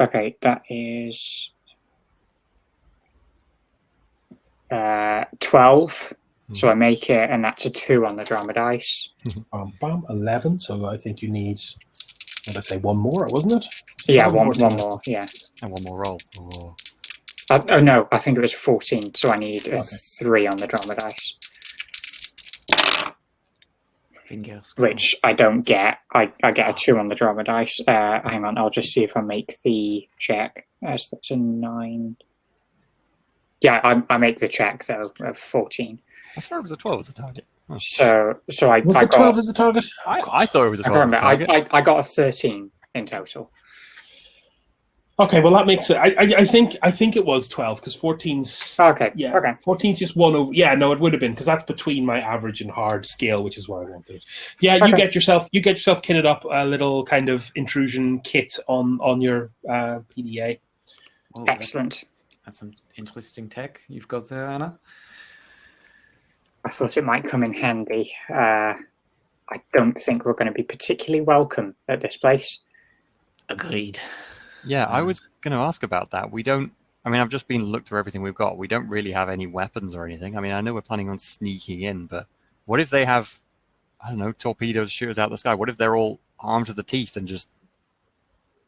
Okay, that is 12. So I make it, and that's a 2 on the drama dice. 11. So I think you need, what did I say, 1 more, wasn't it? Yeah, one more. Yeah, and 1 more roll. Oh no, I think it was 14. So I need a 3 on the drama dice, which I don't get. I get a 2 on the drama dice. Hang on, I'll just see if I make the check. That's a 9. Yeah, I make the check though of 14. I thought it was a 12 as a target. Oh. So I was I it 12 as a target? I thought it was a 12 as a target. I got a 13 in total. Okay, well that makes it. I think it was 12 because 14's. Okay. Yeah. Okay. 14's just 1 over. Yeah, no, it would have been because that's between my average and hard scale, which is what I wanted. Yeah, you get yourself kitted up a little kind of intrusion kit on your PDA. Oh, Excellent. That's some interesting tech you've got there, Anna. I thought it might come in handy. I don't think we're going to be particularly welcome at this place. Agreed. Yeah, I was going to ask about that. I've just been looked through everything we've got. We don't really have any weapons or anything. I mean, I know we're planning on sneaking in, but what if they have, I don't know, torpedoes, shooters out the sky? What if they're all armed to the teeth and just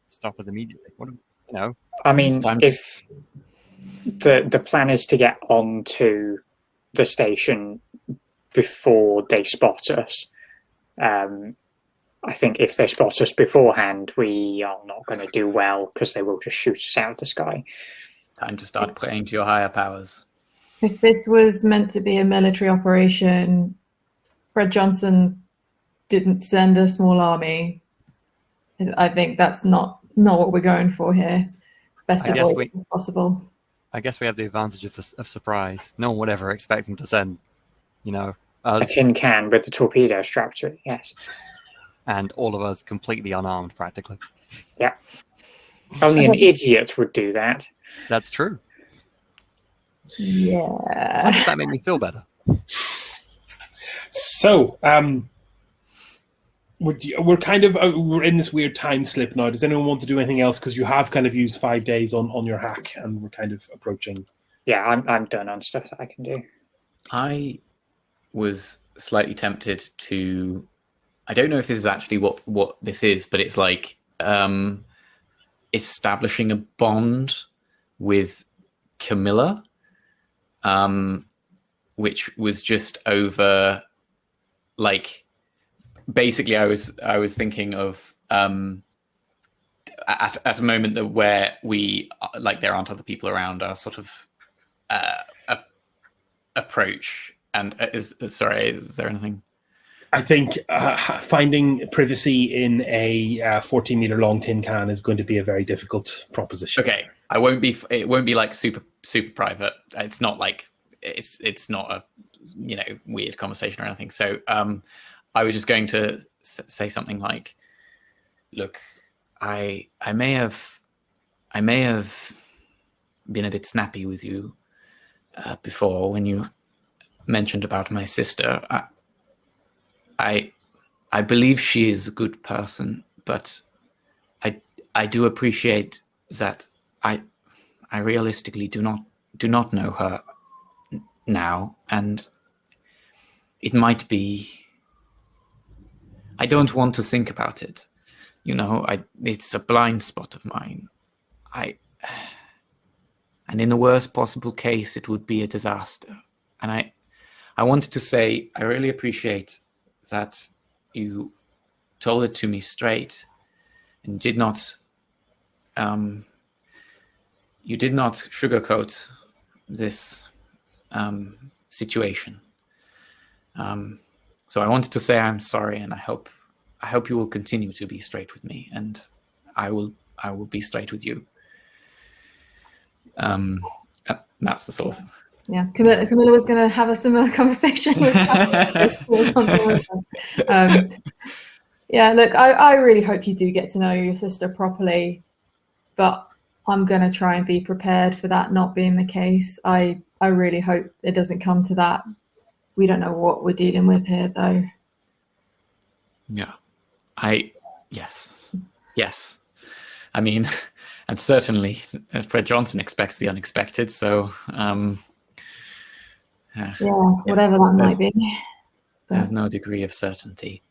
stop us immediately? I mean, if the plan is to get onto the station before they spot us, I think if they spot us beforehand, we are not going to do well because they will just shoot us out of the sky. Time to start praying to your higher powers. If this was meant to be a military operation, Fred Johnson didn't send a small army. I think that's not what we're going for here. Best avoid if possible. I guess we have the advantage of surprise. No one would ever expect them to send, a tin can with a torpedo strapped to it. Yes. And all of us completely unarmed, practically. Yeah. Only an idiot would do that. That's true. Yeah. How does that make me feel better? So, we're in this weird time slip now. Does anyone want to do anything else? Because you have kind of used 5 days on your hack, and we're kind of approaching. Yeah, I'm done on stuff that I can do. I was slightly tempted to. I don't know if this is actually what this is, but it's like establishing a bond with Camilla, which was just over, like, basically I was thinking of at a moment where we, like, there aren't other people around, our sort of approach. And is there anything? I think finding privacy in a 14-meter long tin can is going to be a very difficult proposition. Okay, it won't be like super private. It's not like it's not a weird conversation or anything. So I was just going to say something like, look, I may have been a bit snappy with you before when you mentioned about my sister. I believe she is a good person, but I do appreciate that I realistically do not know her now, and it might be. I don't want to think about it. It's a blind spot of mine. And in the worst possible case, it would be a disaster. And I wanted to say, I really appreciate that you told it to me straight and did not sugarcoat this situation. So I wanted to say I'm sorry, and I hope you will continue to be straight with me, and I will be straight with you. That's the sort of. Yeah, Camilla was going to have a similar conversation with or something like that. Yeah, look, I really hope you do get to know your sister properly, but I'm going to try and be prepared for that not being the case. I really hope it doesn't come to that. We don't know what we're dealing with here, though. Yeah, yes. I mean, and certainly Fred Johnson expects the unexpected, so. Whatever that might be. There's no degree of certainty.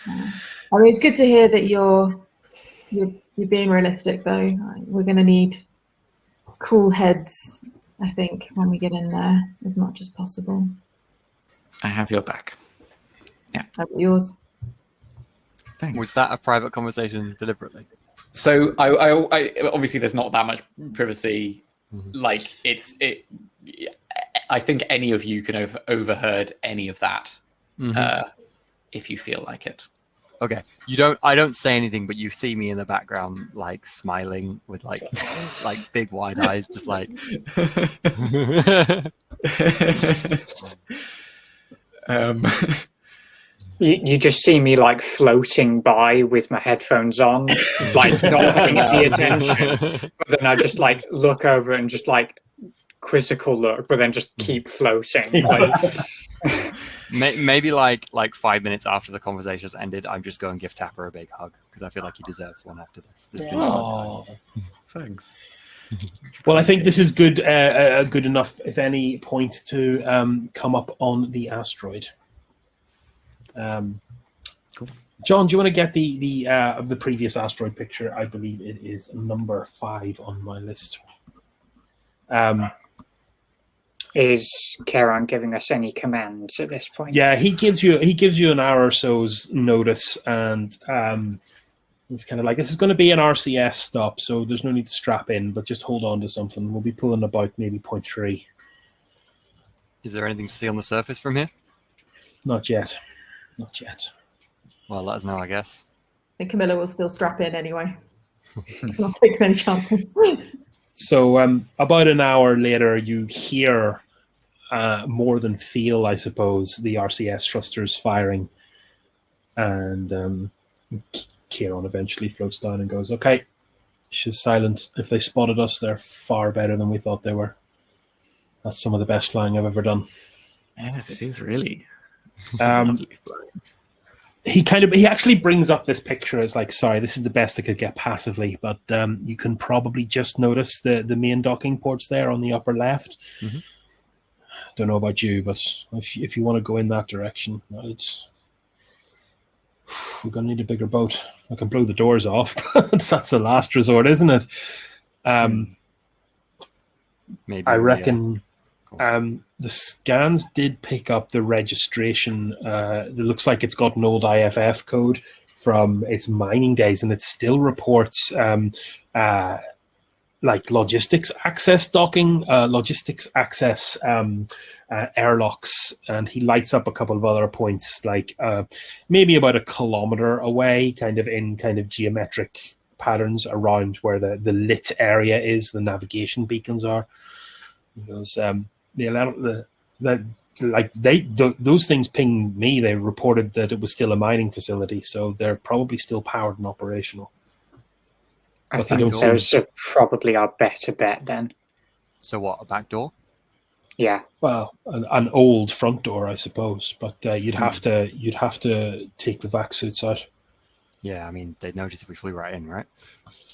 I mean, it's good to hear that you're being realistic, though. We're going to need cool heads, I think, when we get in there as much as possible. I have your back. Yeah. How about yours? Thanks. Was that a private conversation deliberately? So I obviously there's not that much privacy. Mm-hmm. Like I think any of you can have overheard any of that, if you feel like it. Okay, I don't say anything, but you see me in the background, like smiling with like big wide eyes, just like. You just see me like floating by with my headphones on, like not paying any attention. But then I just like look over and just like quizzical look, but then just keep floating. Maybe like 5 minutes after the conversation's ended, I'm just going to give Tapper a big hug because I feel like he deserves one after this. This has been a long time. Thanks. Well, I think this is good enough, if any, point to come up on the asteroid. Cool. John, do you want to get the previous asteroid picture? I believe it is number 5 on my list. Is Kieran giving us any commands at this point? Yeah, he gives you an hour or so's notice, and it's kind of like, this is going to be an RCS stop, so there's no need to strap in, but just hold on to something. We'll be pulling about maybe 0.3. Is there anything to see on the surface from here? Not yet. Well, let us know, I guess. I think Camilla will still strap in anyway. Not taking any chances. So about an hour later, you hear more than feel, I suppose, the RCS thrusters firing. And Kieran eventually floats down and goes, okay, she's silent. If they spotted us, they're far better than we thought they were. That's some of the best flying I've ever done. Yes, it is really. He actually brings up this picture as like, sorry, this is the best I could get passively, but you can probably just notice the main docking ports there on the upper left. Mm-hmm. Don't know about you, but if you want to go in that direction, we're going to need a bigger boat. I can blow the doors off, but that's the last resort, isn't it? Maybe I reckon the scans did pick up the registration. It looks like it's got an old IFF code from its mining days, and it still reports like logistics access docking, logistics access airlocks, and he lights up a couple of other points, like maybe about 1 kilometer away, kind of geometric patterns around where the lit area is, the navigation beacons are. He goes, those things pinged me. They reported that it was still a mining facility, so they're probably still powered and operational. I think those are probably our better bet then. So what, a back door? Yeah. Well, an old front door, I suppose, but you'd have to take the vac suits out. Yeah, I mean, they'd notice if we flew right in, right?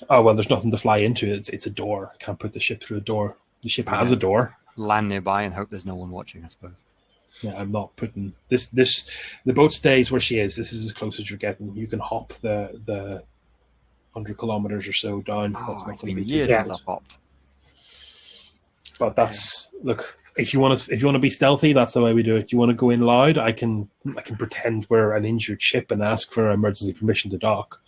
Oh well, there's nothing to fly into. It's a door. I can't put the ship through a door. The ship has a door. Land nearby and hope there's no one watching, I suppose. Yeah, I'm not putting this. The boat stays where she is. This is as close as you're getting. You can hop the 100 kilometers or so down. That's not it's going to been be years since I've hopped. But that's look. If you want to be stealthy, that's the way we do it. You want to go in loud? I can pretend we're an injured ship and ask for emergency permission to dock.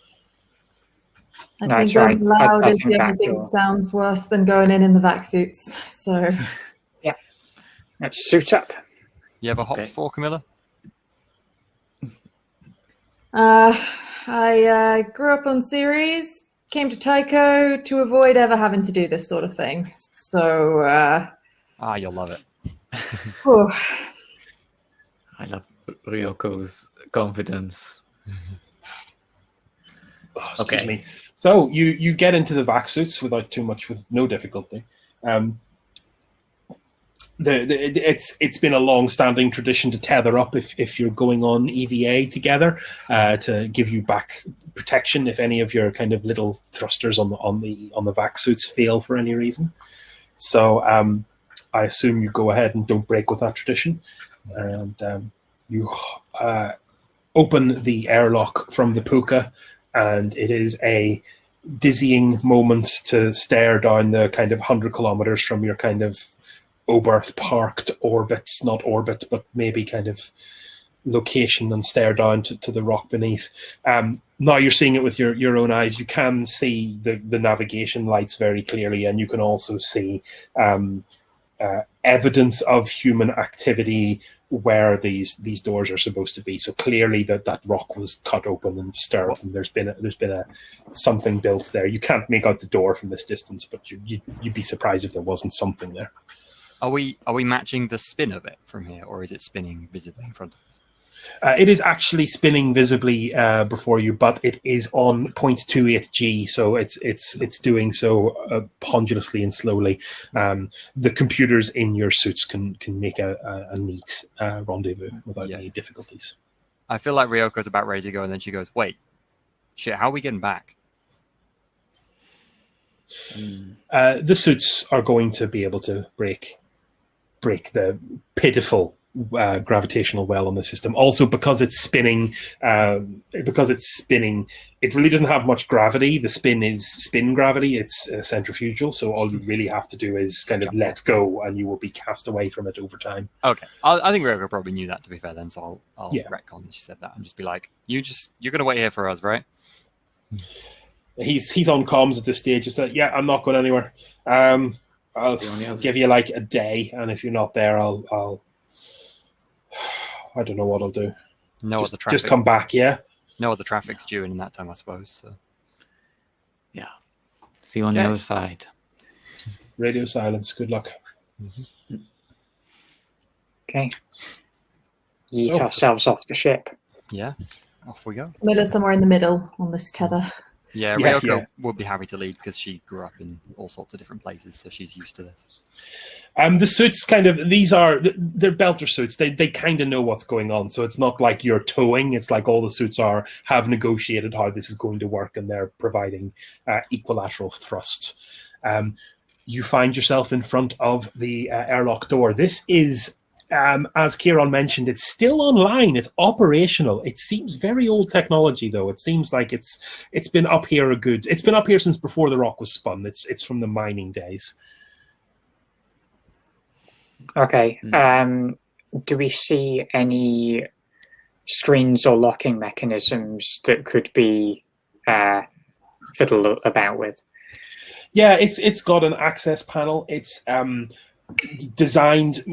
I think going loud is the only thing that sounds worse than going in the vac suits. So yeah, let's suit up. You ever hopped before, Camilla? I grew up on series, came to Tycho to avoid ever having to do this sort of thing. So you'll love it. I love Ryoko's confidence. Excuse me. So you get into the vac suits with no difficulty. It's been a long-standing tradition to tether up if you're going on EVA together to give you back protection if any of your kind of little thrusters on the vac suits fail for any reason. So I assume you go ahead and don't break with that tradition, and you open the airlock from the Puka, and it is a dizzying moment to stare down the kind of 100 kilometers from your kind of Oberth parked orbits, not orbit, but maybe kind of location, and stare down to the rock beneath. Now you're seeing it with your own eyes. You can see the navigation lights very clearly, and you can also see evidence of human activity where these doors are supposed to be. So clearly that rock was cut open and disturbed, and there's been a something built there. You can't make out the door from this distance, but you'd be surprised if there wasn't something there. Are we matching the spin of it from here, or is it spinning visibly in front of us? It is actually spinning visibly before you, but it is on 0.28 G, so it's doing so ponderously and slowly. The computers in your suits can make a neat rendezvous without any difficulties. I feel like Ryoko's about ready to go, and then she goes, "Wait, shit! How are we getting back?" The suits are going to be able to break the pitiful gravitational well on the system. Also, because it's spinning, it really doesn't have much gravity. The spin is spin gravity. It's centrifugal. So all you really have to do is kind of let go, and you will be cast away from it over time. Okay, I think Ryoko probably knew that, to be fair. Then, so I'll retcon that she said that and just be like, you're going to wait here for us, right? He's on comms at this stage. He's like, yeah, I'm not going anywhere. I'll give you like a day, and if you're not there, I'll I don't know what I'll do. Just come back, yeah? No other traffic's due in that time, I suppose. So. Yeah. See you on the other side. Radio silence. Good luck. Mm-hmm. Okay. Yeet ourselves off the ship. Yeah. Off we go. Milla's somewhere in the middle on this tether. Yeah, Ryoko would be happy to lead because she grew up in all sorts of different places, so she's used to this. The suits they're belter suits. They kind of know what's going on, so it's not like you're towing. It's like all the suits have negotiated how this is going to work, and they're providing equilateral thrust. You find yourself in front of the airlock door. This is, as Kieran mentioned, it's still online. It's operational. It seems very old technology, though. It seems like it's been up here It's been up here since before the rock was spun. It's from the mining days. Okay. Do we see any screens or locking mechanisms that could be fiddled about with? Yeah, it's got an access panel. It's designed.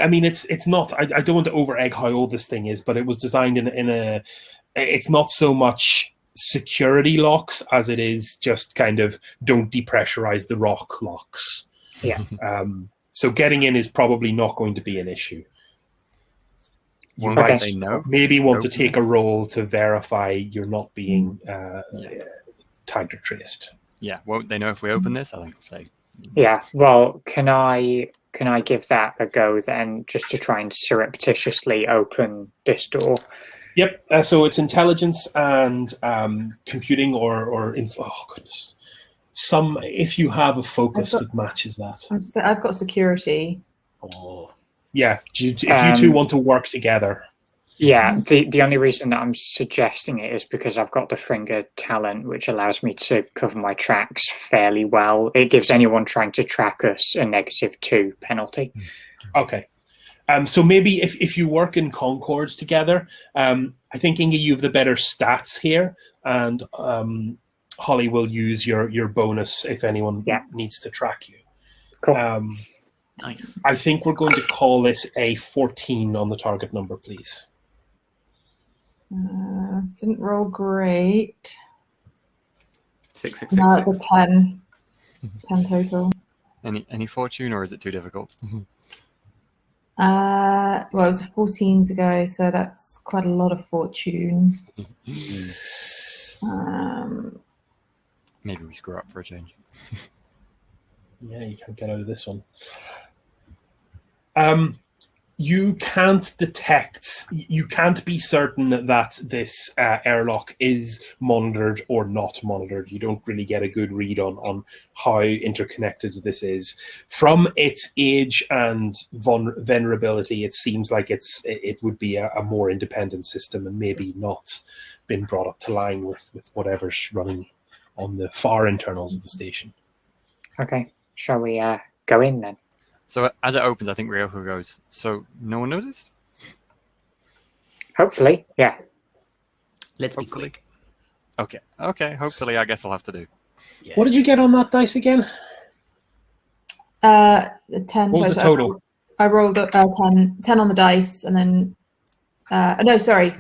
I mean, it's not. I don't want to over egg how old this thing is, but it was designed in a. It's not so much security locks as it is just kind of don't depressurize the rock locks. Yeah. So getting in is probably not going to be an issue. You Okay. might They know. maybe want to Open take this. a roll to verify you're not being tagged or traced. Yeah, won't they know if we open this? I think I'll say. Yeah. Well, can I give that a go then, just to try and surreptitiously open this door? Yep. So it's intelligence and computing or info. Oh goodness. If you have a focus that matches that. I've got security. Oh. Yeah. If you two want to work together. Yeah. The only reason that I'm suggesting it is because I've got the Fringer talent, which allows me to cover my tracks fairly well. It gives anyone trying to track us a -2 penalty. Okay. So maybe if you work in Concord together, I think Inga, you have the better stats here, and Holly will use your bonus if anyone needs to track you. Cool. Nice. I think we're going to call this a 14 on the target number, please. Didn't roll great. 6, 6, 6, No, 6. it's a 10. 10 total. Any fortune, or is it too difficult? Well, it was a 14 to go, so that's quite a lot of fortune. Maybe we screw up for a change. Yeah, you can't get out of this one. You can't be certain that this airlock is monitored or not monitored. You don't really get a good read on how interconnected this is. From its age and vulnerability, it seems like it would be a more independent system and maybe not been brought up to line with whatever's running on the far internals of the station. Okay. Shall we go in then? So as it opens, I think Ryoko goes, so no one noticed? Hopefully, yeah. Let's be Hopefully. quick. Okay. Hopefully, I guess I'll have to do. Yeah. What did you get on that dice again? 10 What was the total? I rolled 10 on the dice, and then no, sorry,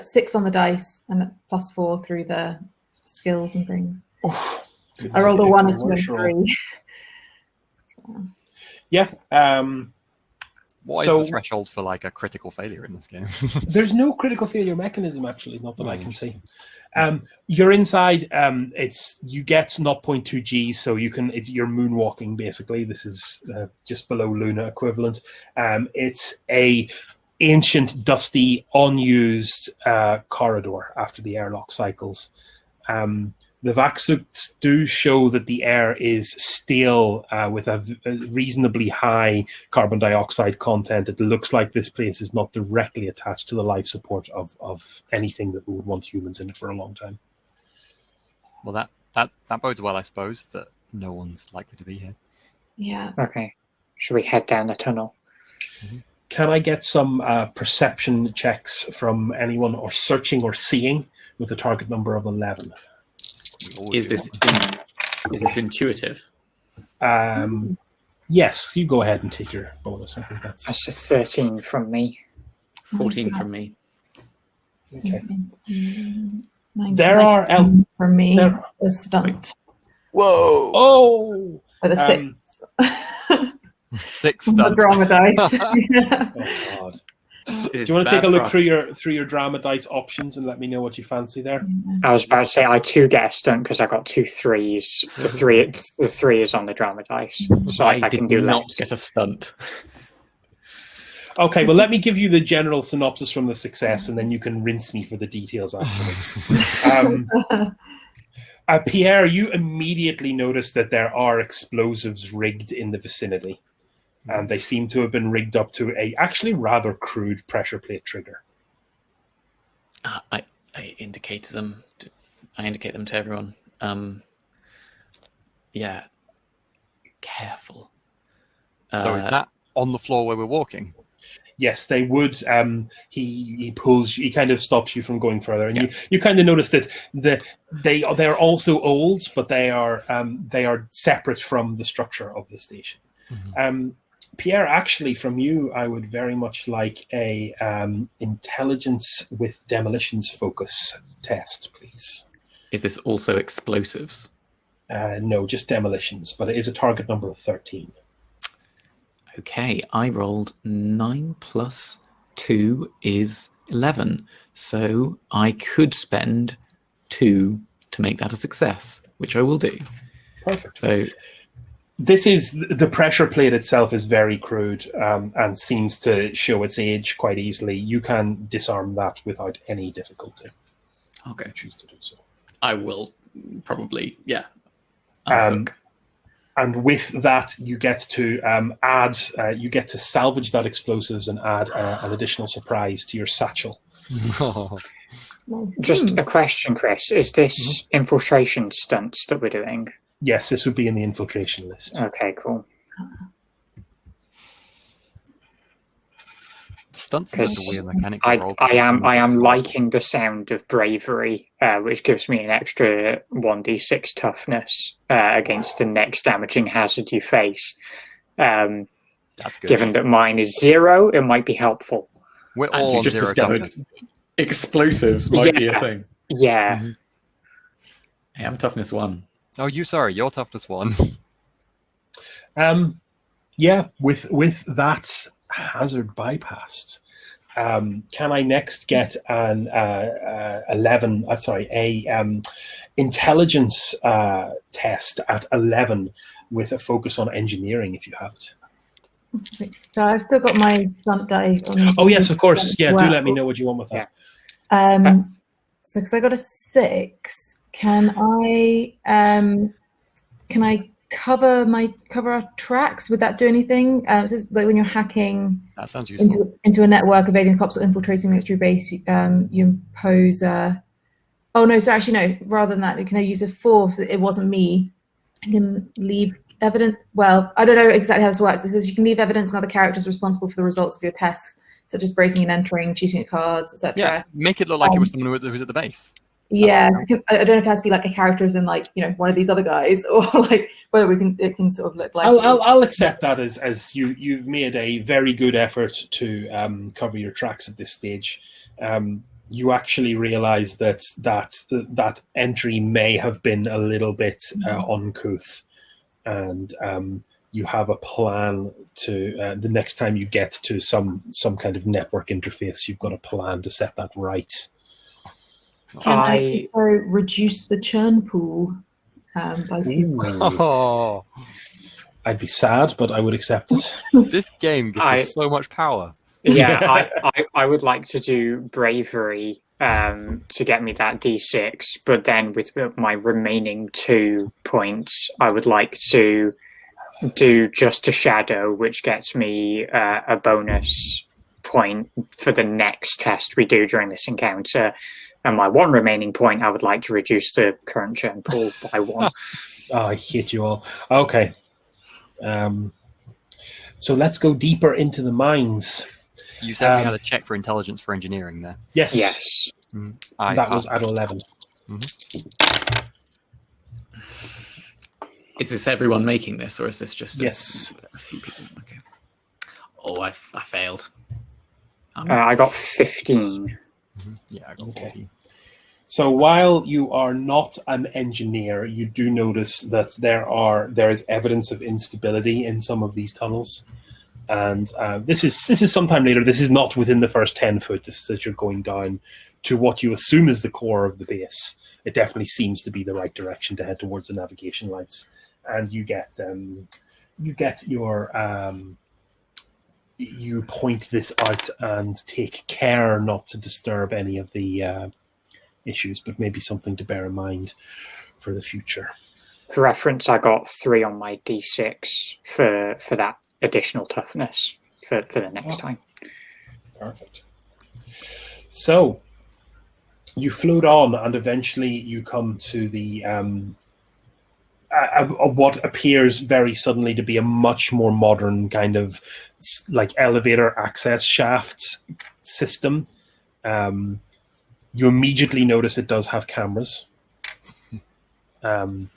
6 on the dice, and +4 through the skills and things. Oh, I rolled a 1, a 2, and worse roll. 3. Yeah. What So- is the threshold for like a critical failure in this game? There's no critical failure mechanism, actually, not that I can see. You're inside. You get 0.2 G, so you're moonwalking basically. This is just below Luna equivalent. It's a ancient, dusty, unused corridor after the airlock cycles. The vac suits do show that the air is stale with a reasonably high carbon dioxide content. It looks like this place is not directly attached to the life support of anything that would want humans in it for a long time. Well, that bodes well, I suppose, that no one's likely to be here. Yeah. Okay. Should we head down the tunnel? Can I get some perception checks from anyone, or searching or seeing, with a target number of 11? Is this intuitive? Yes, you go ahead and take your bonus. I think that's That's just 13 from me. 14 from me. okay. 19, There are 19 from me. there- A stunt Whoa! Oh, with a 6. 6 The stunt. drama dice. Yeah. oh God. Do you want to take a look through your drama dice options and let me know what you fancy there? I was about to say I too get a stunt because I got 2 3s. The three is on the drama dice, so I did can do not less. get a stunt. Okay, well, let me give you the general synopsis from the success, and then you can rinse me for the details afterwards. Pierre, you immediately notice that there are explosives rigged in the vicinity, and they seem to have been rigged up to a actually rather crude pressure plate trigger. I indicate them. I indicate them to everyone. Yeah, careful. So is that on the floor where we're walking? Yes, they would. He pulls. He kind of stops you from going further, and you kind of notice that they're also old, but they are separate from the structure of the station. Mm-hmm. Pierre, actually, from you, I would very much like a intelligence with demolitions focus test, please. Is this also explosives? No, just demolitions, but it is a target number of 13. Okay, I rolled 9 plus 2 is 11. So I could spend 2 to make that a success, which I will do. Perfect. So this is the pressure plate itself is very crude and seems to show its age quite easily. You can disarm that without any difficulty. Okay. Choose to do so. I will probably, yeah. And with that, you get to you get to salvage that explosives and add an additional surprise to your satchel. Just a question, Chris. Is this infiltration stunts that we're doing? Yes, this would be in the infiltration list. Okay, cool. Stunts is a weird mechanic. I am liking the sound of bravery, which gives me an extra 1d6 toughness against the next damaging hazard you face. That's good. Given that mine is 0, it might be helpful. We're all on just 0 discovered toughness. explosives might be a thing. Yeah. Mm-hmm. Hey, I'm toughness 1. Oh, you're toughness 1. Yeah, with that hazard bypassed, can I next get an 11? Intelligence test at 11 with a focus on engineering, if you have it. So I've still got my stunt die. Oh yes, of course. Yeah, do let me know what you want with that. So because I got a 6, can I cover our tracks? Would that do anything? It's just like when you're hacking that sounds useful. into a network, evading the cops or infiltrating military base, you impose oh no, so actually no, rather than that, can I use a 4 if it wasn't me? I can leave evidence. Well, I don't know exactly how this works. It says you can leave evidence and other characters responsible for the results of your tests, such as breaking and entering, cheating at cards, etc. Yeah, make it look like it was someone who was at the base. Yeah, I don't know if it has to be like a character as in like, one of these other guys, or like whether it can sort of look like. I'll accept that as you've made a very good effort to cover your tracks at this stage. You actually realise that entry may have been a little bit uncouth, and you have a plan to the next time you get to some kind of network interface, you've got a plan to set that right. Can I also reduce the churn pool by Oh, I'd be sad, but I would accept it. this game gives us so much power. Yeah, I would like to do bravery to get me that d6, but then with my remaining 2 points, I would like to do just a shadow, which gets me a bonus point for the next test we do during this encounter. And my 1 remaining point, I would like to reduce the current churn pool by 1. Oh, I hate you all. Okay. So let's go deeper into the mines. You said we had a check for intelligence for engineering there. Yes. Yes. That was at 11. Mm-hmm. Is this everyone making this, or is this just Yes. a few people? Okay. Oh, I failed. I got 15. Mm-hmm. Yeah, I got 14. So while you are not an engineer, you do notice that there is evidence of instability in some of these tunnels. And this is sometime later. This is not within the first 10 foot. This is as you're going down to what you assume is the core of the base. It definitely seems to be the right direction to head towards the navigation lights. And you get your you point this out and take care not to disturb any of the issues, but maybe something to bear in mind for the future. For reference, I got 3 on my D6 for that additional toughness for the next time. Perfect. So you float on, and eventually you come to the what appears very suddenly to be a much more modern kind of like elevator access shaft system. You immediately notice it does have cameras. I'm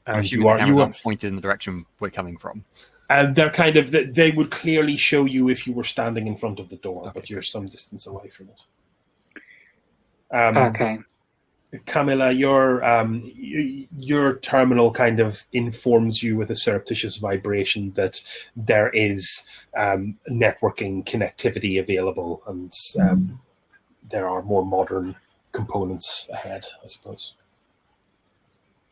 And assuming the cameras aren't pointed in the direction we're coming from. and they're kind of they would clearly show you if you were standing in front of the door, Okay, but you're good. some distance away from it. Okay. Camilla, your terminal kind of informs you with a surreptitious vibration that there is networking connectivity available, and there are more modern components ahead, I suppose.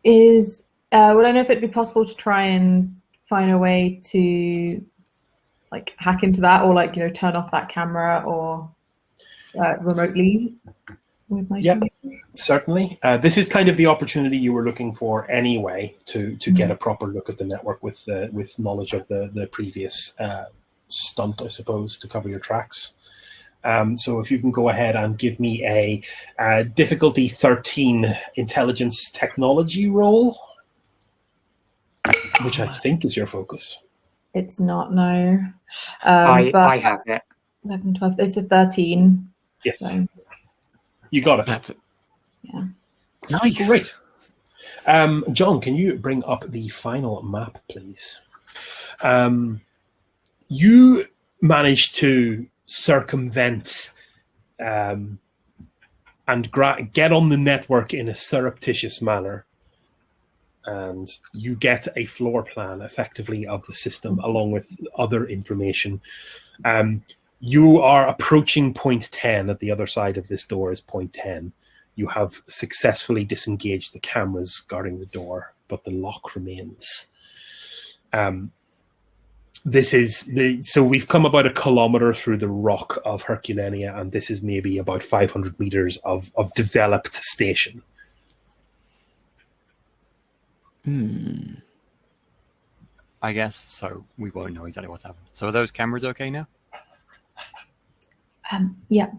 Would I know if it'd be possible to try and find a way to like hack into that, or like turn off that camera, or remotely with my Yep. Certainly. This is kind of the opportunity you were looking for anyway to get a proper look at the network with knowledge of the previous stunt, I suppose, to cover your tracks. So if you can go ahead and give me a difficulty 13 intelligence technology roll, which I think is your focus. It's not, no. I But have it. 11, 12. It's a 13. Yes. So, You got it. That's yeah. nice. Great. John, can you bring up the final map, please? You managed to circumvent and get on the network in a surreptitious manner, and you get a floor plan effectively of the system along with other information. You are approaching point 10 at the other side of this door is point 10. You have successfully disengaged the cameras guarding the door, but the lock remains. So we've come about 1 kilometer through the rock of Herculania, and this is maybe about 500 meters of developed station. I guess so. We won't know exactly what's happened. So are those cameras okay now? Yeah.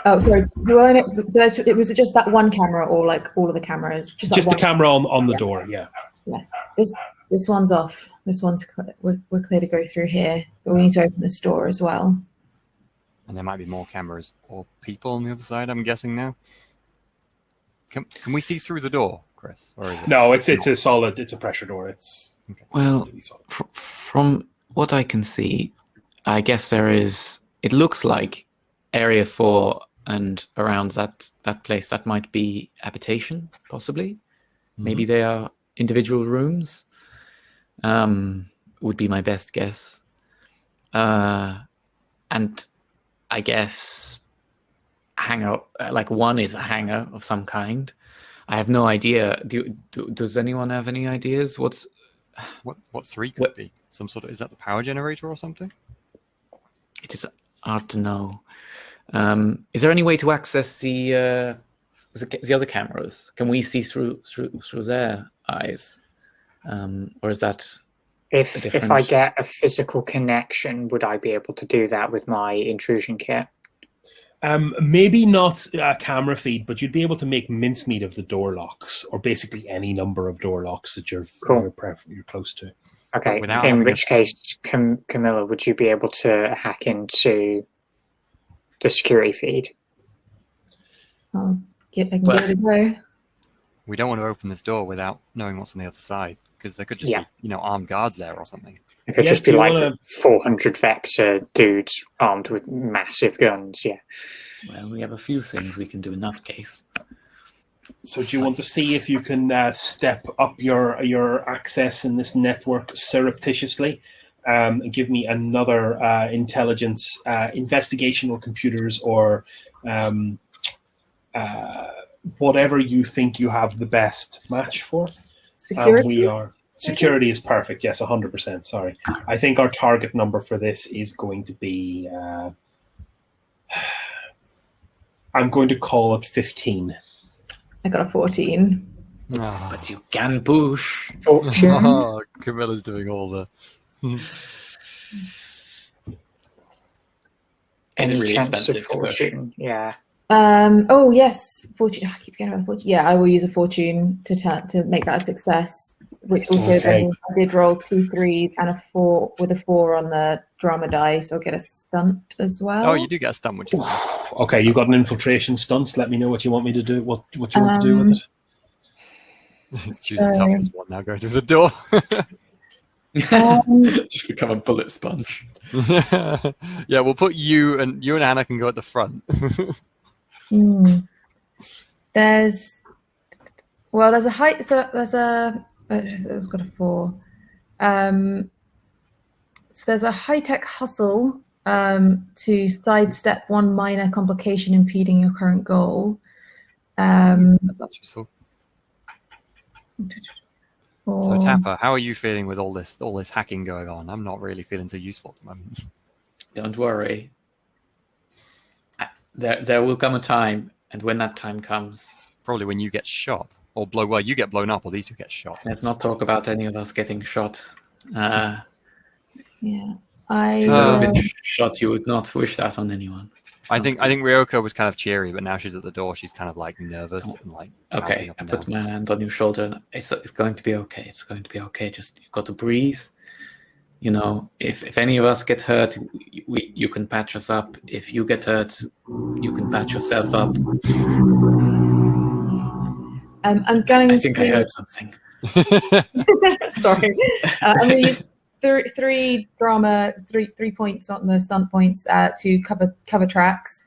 Sorry. Was it just that one camera, or like all of the cameras? Just the one camera on the door, yeah. Yeah. This one's off. This one's we're clear to go through here, but we need to open this door as well. And there might be more cameras or people on the other side, I'm guessing now. Can we see through the door, Chris? Or is it... No, it's a pressure door. It's Well, completely solid. from what I can see, I guess there is. It looks like Area 4 and around that place. That might be habitation, possibly. Maybe they are individual rooms. Would be my best guess. And I guess hangar, like one is a hangar of some kind. I have no idea. Does anyone have any ideas? What 3 could be? Some sort of, is that the power generator or something? It is hard to know. Is there any way to access the other cameras? Can we see through their eyes, or is that If I get a physical connection, would I be able to do that with my intrusion kit? Maybe not a camera feed, but you'd be able to make mincemeat of the door locks, or basically any number of door locks that you're close to. Okay, in which case, Camilla, would you be able to hack into the security feed? I can give it a go. We don't want to open this door without knowing what's on the other side, because there could just be, armed guards there or something. It could just be like 400 Vector dudes armed with massive guns, yeah. Well, we have a few things we can do in that case. So do you want to see if you can step up your access in this network surreptitiously? Give me another intelligence, investigation, or computers, or whatever you think you have the best match for. Security. Security is perfect. Yes, 100%. Sorry, I think our target number for this is going to be. I'm going to call it 15. I got a 14. But you can push. Fortune. Oh, Camilla's doing all the. Is Any it really chance of expensive to push? fortune? Yeah. Oh yes, fortune. I keep forgetting about fortune. Yeah, I will use a fortune to make that a success. Which also then means I did roll 2 3s and a 4 with a 4 on the drama die, so I'll get a stunt as well. Oh, you do get a stunt, which is nice. Okay, you got an infiltration stunt. Let me know what you want me to do. What you want to do with it? It's choose the toughest one now. Go through the door. Just become a bullet sponge. Yeah, we'll put you and Anna can go at the front. There's a height. So there's a. It's got a 4. So there's a high-tech hustle to sidestep one minor complication impeding your current goal. That's useful. Or, So Tapper, how are you feeling with all this hacking going on? I'm not really feeling so useful at the moment. Don't worry. There will come a time, and when that time comes, Probably when you get shot or you get blown up, or these two get shot. let's not talk about any of us getting shot. yeah, If you have I. been shot, you would not wish that on anyone. It's I not think Ryoko was kind of cheery, but now she's at the door. She's kind of like nervous and like. bouncing Okay, up I and put down. my hand on your shoulder. And it's going to be okay. It's going to be okay. Just you've got to breathe. You know, if any of us get hurt, you can patch us up. If you get hurt, you can patch yourself up. I'm going I think to. I heard something. Sorry, I'm going to use three points on the stunt points to cover tracks.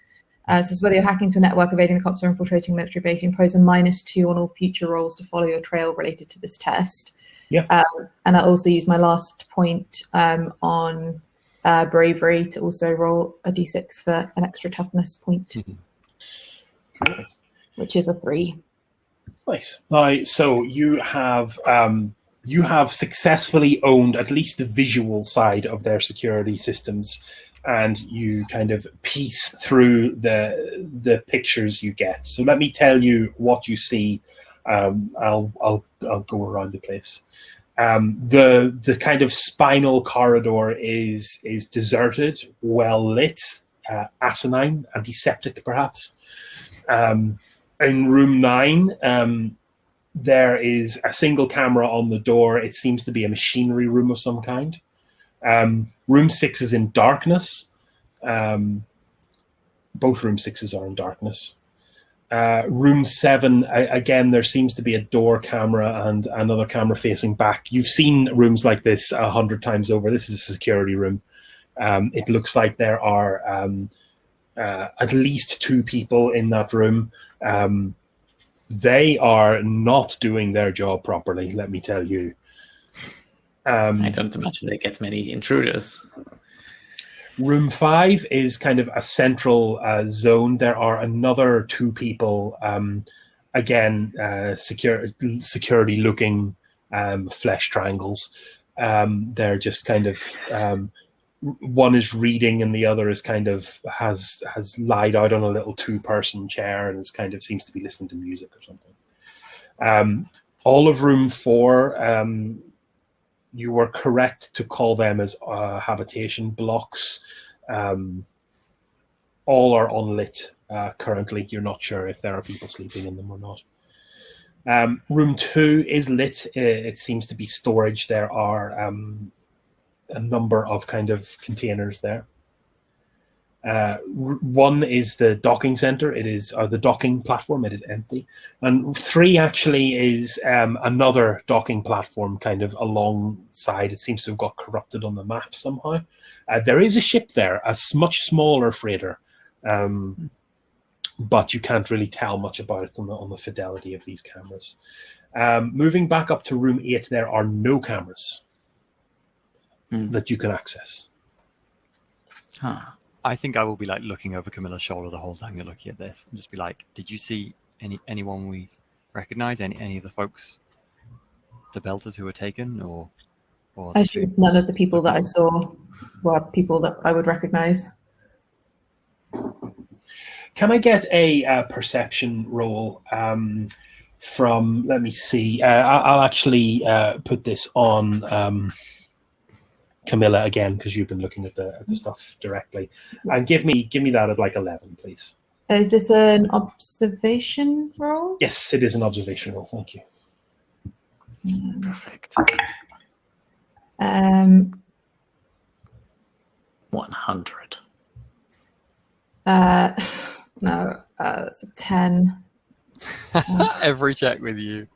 So this is whether you're hacking to a network, evading the cops, or infiltrating a military base. You impose a -2 on all future rolls to follow your trail related to this test. Yeah. And I also use my last point on bravery to also roll a d6 for an extra toughness point, which is a 3. Nice. Right, so you have successfully owned at least the visual side of their security systems, and you kind of piece through the pictures you get. So let me tell you what you see. I'll go around the place. The kind of spinal corridor is deserted, well lit, asinine, antiseptic perhaps. In room 9, there is a single camera on the door. It seems to be a machinery room of some kind. Room 6 is in darkness. Both room 6s are in darkness. Room 7, again, there seems to be a door camera and another camera facing back. You've seen rooms like this 100 times over. This is a security room. It looks like there are at least 2 people in that room. They are not doing their job properly, let me tell you. I don't imagine they get many intruders. Room 5 is kind of a central zone. There are another 2 people, again, security-looking flesh triangles. They're just kind of... one is reading and the other is kind of has lied out on a little 2-person chair and is kind of seems to be listening to music or something. All of room 4, you were correct to call them as habitation blocks. All are unlit currently. You're not sure if there are people sleeping in them or not. Room 2 is lit. It seems to be storage. There are a number of kind of containers there. 1 is the docking center. It is the docking platform. It is empty. And 3 actually is another docking platform kind of alongside. It seems to have got corrupted on the map somehow. There is a ship there, a much smaller freighter, but you can't really tell much about it on the fidelity of these cameras. Moving back up to room 8, there are no cameras. that you can access. Huh. I think I will be like looking over Camilla's shoulder the whole time you're looking at this, and just be like, "Did you see anyone we recognize? Any of the folks, the Belters who were taken, or?" I assume none of the people that I saw were people that I would recognize. Can I get a perception roll from? Let me see. I'll actually put this on Camilla again because you've been looking at the stuff directly, and give me that at like 11, please. Is this an observation roll? Yes, it is an observation roll. Thank you. Perfect. 100. No, that's a 10. Every check with you.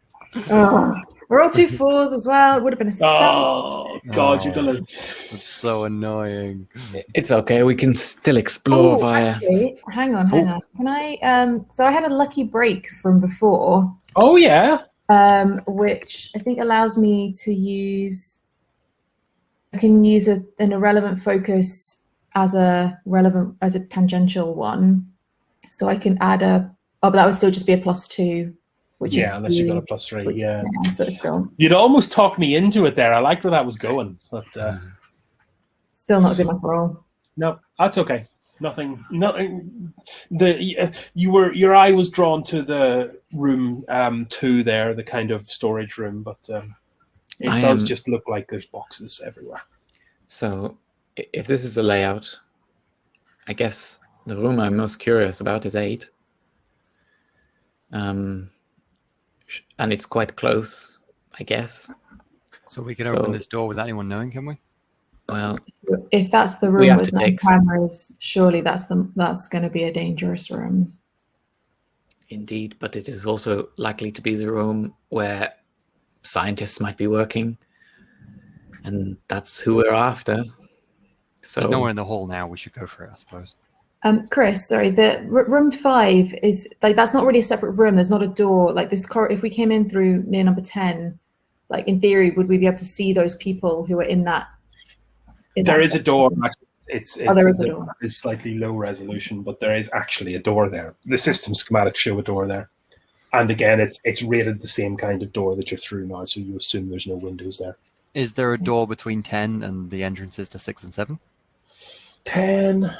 Oh, we're all 2 4s as well. It would have been a stab. Oh God, you've done it. That's so annoying. It's okay. We can still explore via. Actually, hang on. Can I? So I had a lucky break from before. Oh yeah. Which I think allows me to use. I can use an irrelevant focus as a tangential one, so I can add a. Oh, but that would still just be a +2. Which Unless you got a +3. Yeah. So it's still You'd almost talked me into it there. I liked where that was going, but still not a good enough roll. no, that's okay. Nothing. Your eye was drawn to the room 2 there, the kind of storage room, but it does just look like there's boxes everywhere. So, if this is a layout, I guess the room I'm most curious about is 8. And it's quite close, I guess. So we can open this door without anyone knowing, can we? Well, if that's the room with no cameras, surely that's going to be a dangerous room. Indeed, but it is also likely to be the room where scientists might be working, and that's who we're after. So there's no one in the hall now. We should go for it, I suppose. Chris, sorry, the room 5 is like that's not really a separate room. There's not a door like this. If we came in through near number 10, like in theory, would we be able to see those people who are in that? There is a door. It's there is a door. It's slightly low resolution, but there is actually a door there. The system schematics show a door there, and again, it's rated the same kind of door that you're through now, so you assume there's no windows there. Is there a door between 10 and the entrances to 6 and 7? 10.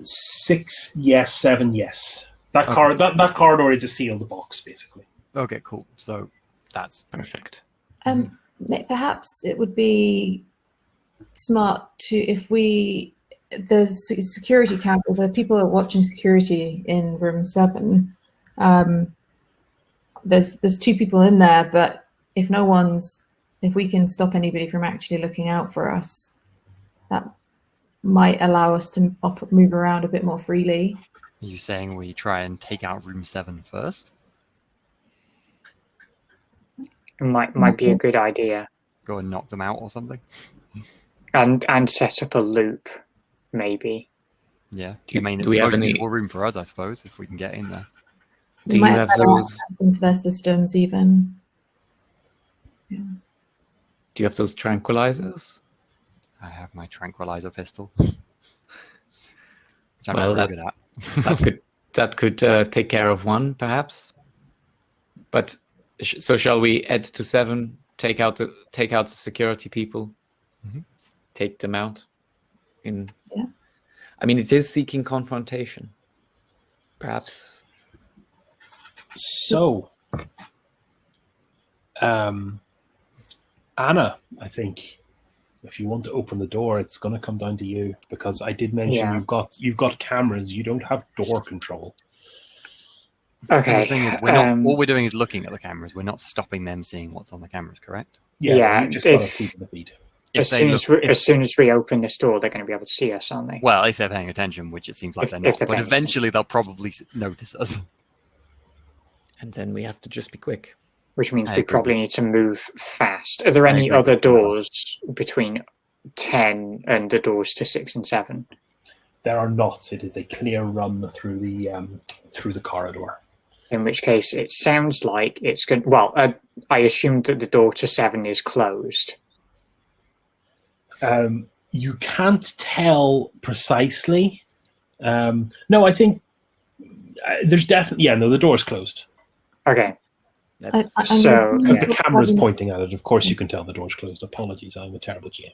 6, yes. 7, yes. That corridor is a sealed box, basically. Okay, cool. So that's perfect. Perhaps it would be smart to the security camera, the people that are watching security in room 7. There's 2 people in there, but if we can stop anybody from actually looking out for us, that might allow us to move around a bit more freely. Are you saying we try and take out room 7 first? It might be a good idea. Go and knock them out or something? And set up a loop, maybe. Yeah. I mean, it's the most useful room for us, I suppose, if we can get in there. Do you have those into their systems even? Yeah. Do you have those tranquilizers? I have my tranquilizer pistol, which I'm not good at. that could take care of one, perhaps. But so shall we head to 7? Take out the security people, take them out. I mean, it is seeking confrontation, perhaps. So, Anna, I think. If you want to open the door, it's going to come down to you because I did mention you've got cameras. You don't have door control. Okay. The thing is, all we're doing is looking at the cameras. We're not stopping them seeing what's on the cameras, correct? Yeah. You just got to keep the feed. As soon as we open this door, they're going to be able to see us, aren't they? Well, if they're paying attention, which it seems like they're not. But eventually, they'll probably notice us. And then we have to just be quick. Which means we probably need to move fast. Are there any other doors between 10 and the doors to 6 and 7? There are not. It is a clear run through the corridor. In which case, it sounds like it's going. Well, I assumed that the door to 7 is closed. You can't tell precisely. No, I think there's definitely no. The door's closed. Okay. So because the camera's pointing at it, of course you can tell the door's closed. Apologies, I'm a terrible GM.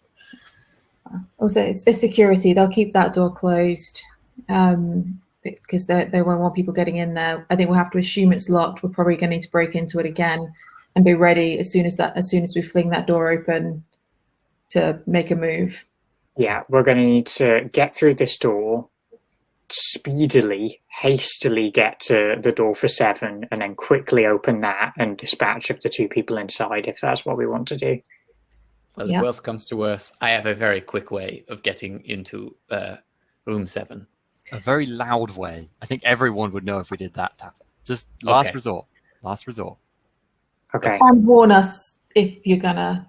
Also, it's security. They'll keep that door closed because they won't want people getting in there. I think we'll have to assume it's locked. We're probably going to need to break into it again and be ready as soon as we fling that door open to make a move. Yeah, we're going to need to get through this door, hastily get to the door for 7, and then quickly open that and dispatch of the 2 people inside if that's what we want to do. Well, if worse comes to worse, I have a very quick way of getting into room 7. A very loud way. I think everyone would know if we did that, Tapper. Just last resort. Last resort. Okay. And warn us if you're gonna.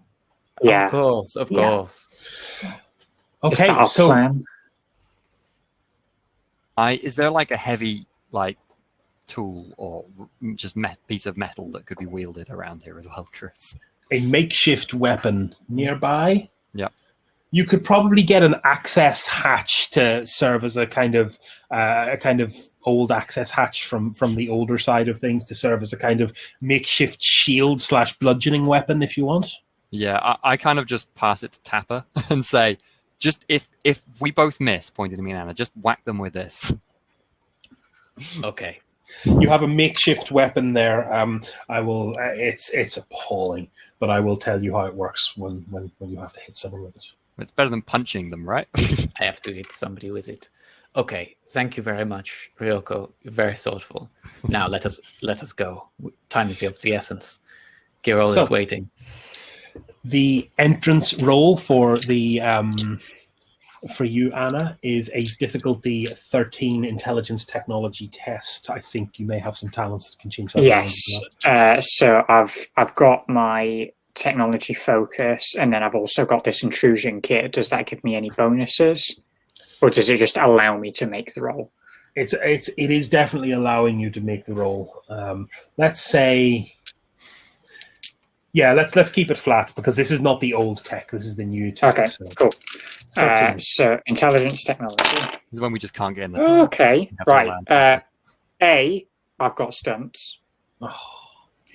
Yeah. Of course. Okay, is that our plan? Is there like a heavy tool or just piece of metal that could be wielded around here as well, Chris? A makeshift weapon nearby. Yeah. You could probably get an access hatch to serve as a kind of old access hatch from the older side of things to serve as a kind of makeshift shield / bludgeoning weapon if you want. Yeah, I kind of just pass it to Tapper and say, just if we both miss, pointing to me and Anna, just whack them with this. Okay. You have a makeshift weapon there. I will. It's appalling, but I will tell you how it works when you have to hit someone with it. It's better than punching them, right? I have to hit somebody with it. Okay, thank you very much, Ryoko. You're very thoughtful. Now let us go. Time is of the essence. Girol is waiting. The entrance roll for the for you, Anna, is a difficulty 13 intelligence technology test. I think you may have some talents that can change that. Yes. So I've got my technology focus, and then I've also got this intrusion kit. Does that give me any bonuses, or does it just allow me to make the roll? It is definitely allowing you to make the roll. Let's say. Yeah, let's keep it flat because this is not the old tech. This is the new tech. Okay, cool. So intelligence technology. This is when we just can't get in the door. Okay, right. I've got stunts. Oh,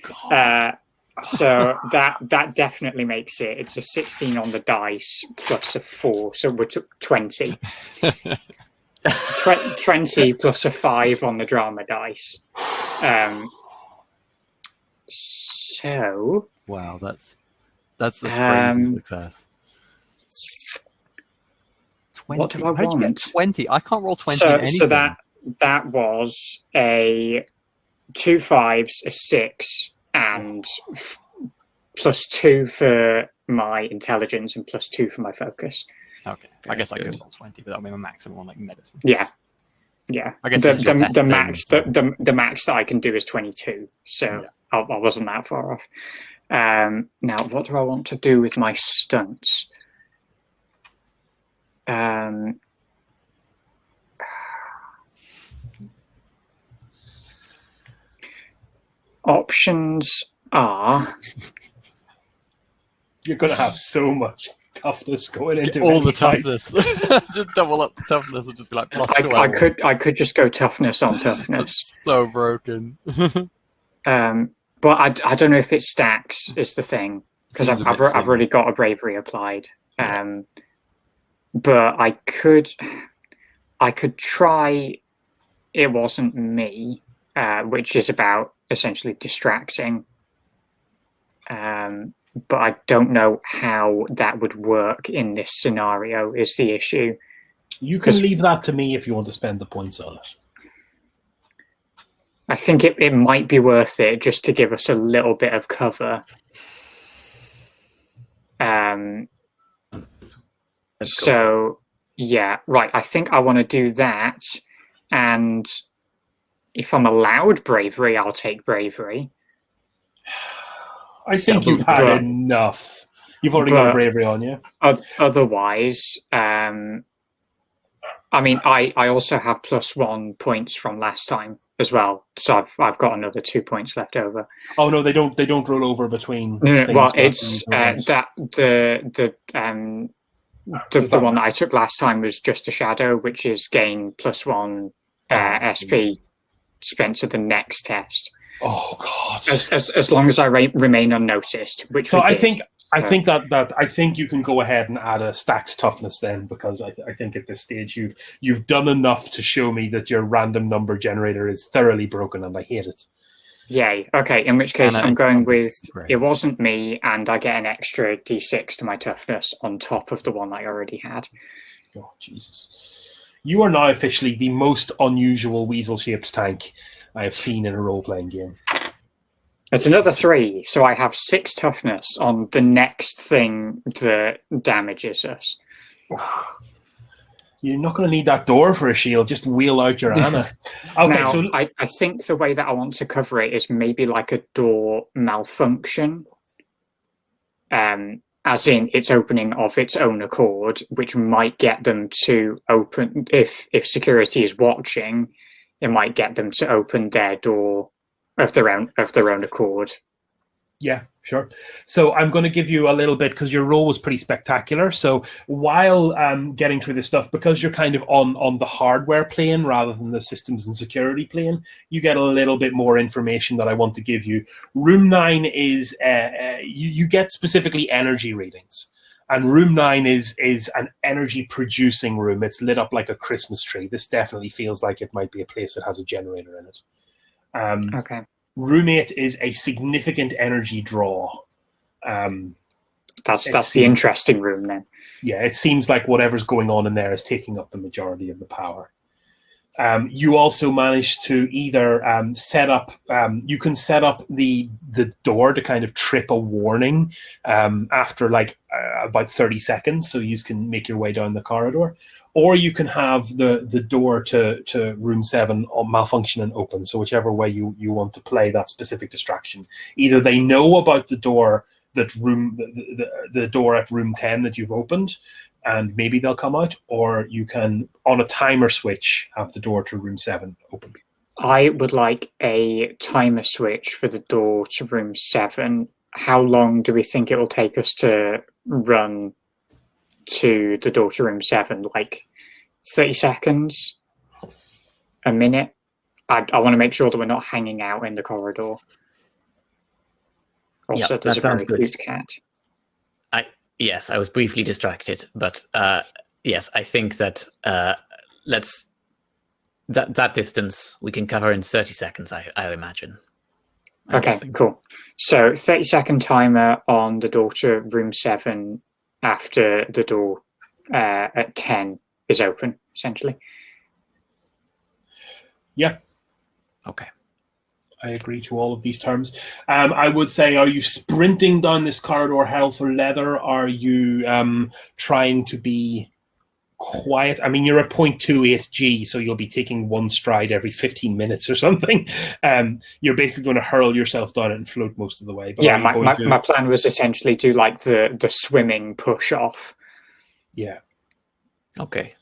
God. So that definitely makes it. It's a 16 on the dice plus a 4, so we're 20. 20 plus a 5 on the drama dice. So wow, that's a crazy success. 20. What do I How did you want? get 20? I can't roll 20 in anything. So that was a 2 5s, a 6, and plus 2 for my intelligence and plus 2 for my focus. Okay, I guess I could roll 20, but that'll be my maximum on medicine. Yeah. I guess the max that I can do is 22, so I wasn't that far off. Now, what do I want to do with my stunts? Options are... You're going to have so much toughness going into all the toughness. Just double up the toughness and just be like plus 12. I could just go toughness on toughness. So broken. But I don't know if it stacks is the thing, because I've already got a bravery applied. But I could try It Wasn't Me, which is about essentially distracting. But I don't know how that would work in this scenario is the issue. You can leave that to me if you want to spend the points on it. I think it might be worth it just to give us a little bit of cover. So, yeah, right. I think I want to do that. And if I'm allowed bravery, I'll take bravery. I think you've had enough. You've already got bravery on you. Otherwise, I mean, I also have +1 points from last time. as well. So I've got another 2 points left over. Oh no, they don't roll over between. No, things well, or it's events. the Does that one that matter? I took last time was just a shadow, which is gain +1 I see. SP spent to the next test. Oh god. As long as I remain unnoticed, which So we I did. think I think you can go ahead and add a stacked toughness then, because I think at this stage you've done enough to show me that your random number generator is thoroughly broken, and I hate it. Yay. Okay, in which case Anna, I'm it's going probably with great. it wasn't me, and I get an extra D6 to my toughness on top of the one I already had. Oh Jesus! You are now officially the most unusual weasel-shaped tank I have seen in a role-playing game. It's another 3, so I have 6 toughness on the next thing that damages us. You're not going to need that door for a shield. Just wheel out your Anna. Okay, Now, so I think the way that I want to cover it is maybe like a door malfunction. As in it's opening of its own accord, which might get them to open, if security is watching, it might get them to open their door of their own accord. yeah, sure. So I'm going to give you a little bit, because your role was pretty spectacular. So while getting through this stuff, because you're kind of on the hardware plane rather than the systems and security plane, you get a little bit more information that I want to give you. Room 9 is you get specifically energy readings, and room 9 is an energy producing room. It's lit up like a Christmas tree. This definitely feels like it might be a place that has a generator in it. Okay. Room 8 is a significant energy draw. That's the interesting room then. Yeah, it seems like whatever's going on in there is taking up the majority of the power. You also manage to either set up, you can set up the door to kind of trip a warning after like about 30 seconds, so you can make your way down the corridor. Or you can have the door to room 7 malfunction and open. So whichever way you want to play that specific distraction. Either they know about the door the door at room 10 that you've opened, and maybe they'll come out, or you can, on a timer switch, have the door to room 7 open. I would like a timer switch for the door to room 7. How long do we think it will take us to run to the door to room 7? Like 30 seconds? A minute? I want to make sure that we're not hanging out in the corridor. Also, Yep, there's that a very sounds good. cute cat. Yes, I was briefly distracted, but yes, I think that that distance we can cover in 30 seconds, I imagine. I'm Okay, guessing. cool. So 30-second timer on the door to room 7 after the door at 10 is open, essentially. Yeah, Okay. I agree to all of these terms. I would say, are you sprinting down this corridor hell for leather? Are you trying to be quiet? I mean, you're at 0.28 G, so you'll be taking one stride every 15 minutes or something. You're basically going to hurl yourself down it and float most of the way. But Yeah, are you going to... my plan was essentially do like the swimming push off. Yeah. Okay.